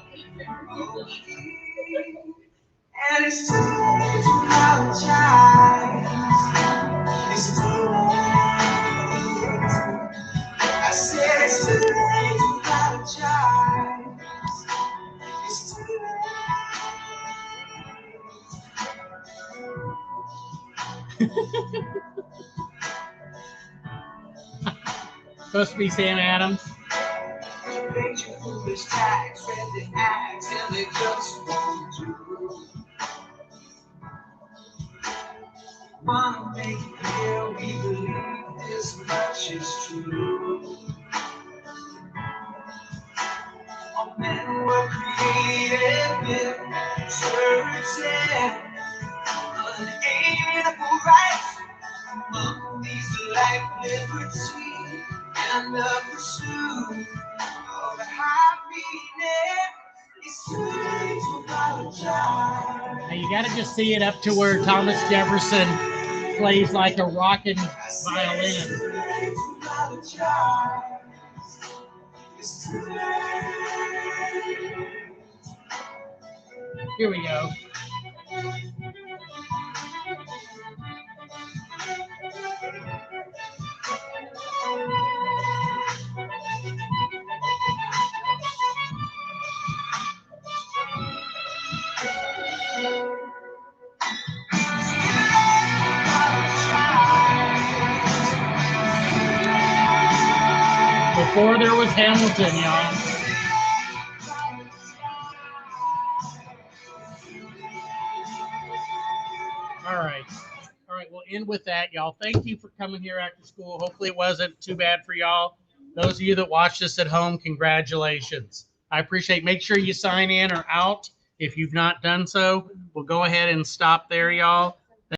And it's too late to apologize. It's too late. I said it's too late to apologize. It's too late. Supposed to be Sam Adams. You paid your foolish tax and they act and they just won't do. Wanna make it clear we believe this much is true. All men were created with certain unalienable rights. Among these life, liberty, and the pursuit of happiness. It's too late to apologize. Now you got to just see it up to where Thomas Jefferson plays like a rocking violin. It's too late to apologize. It's too late. Here we go. Before there was Hamilton, y'all. All right, we'll end with that, y'all. Thank you for coming here after school. Hopefully it wasn't too bad for y'all. Those of you that watched this at home, congratulations. I appreciate it. Make sure you sign in or out if you've not done so. We'll go ahead and stop there, y'all.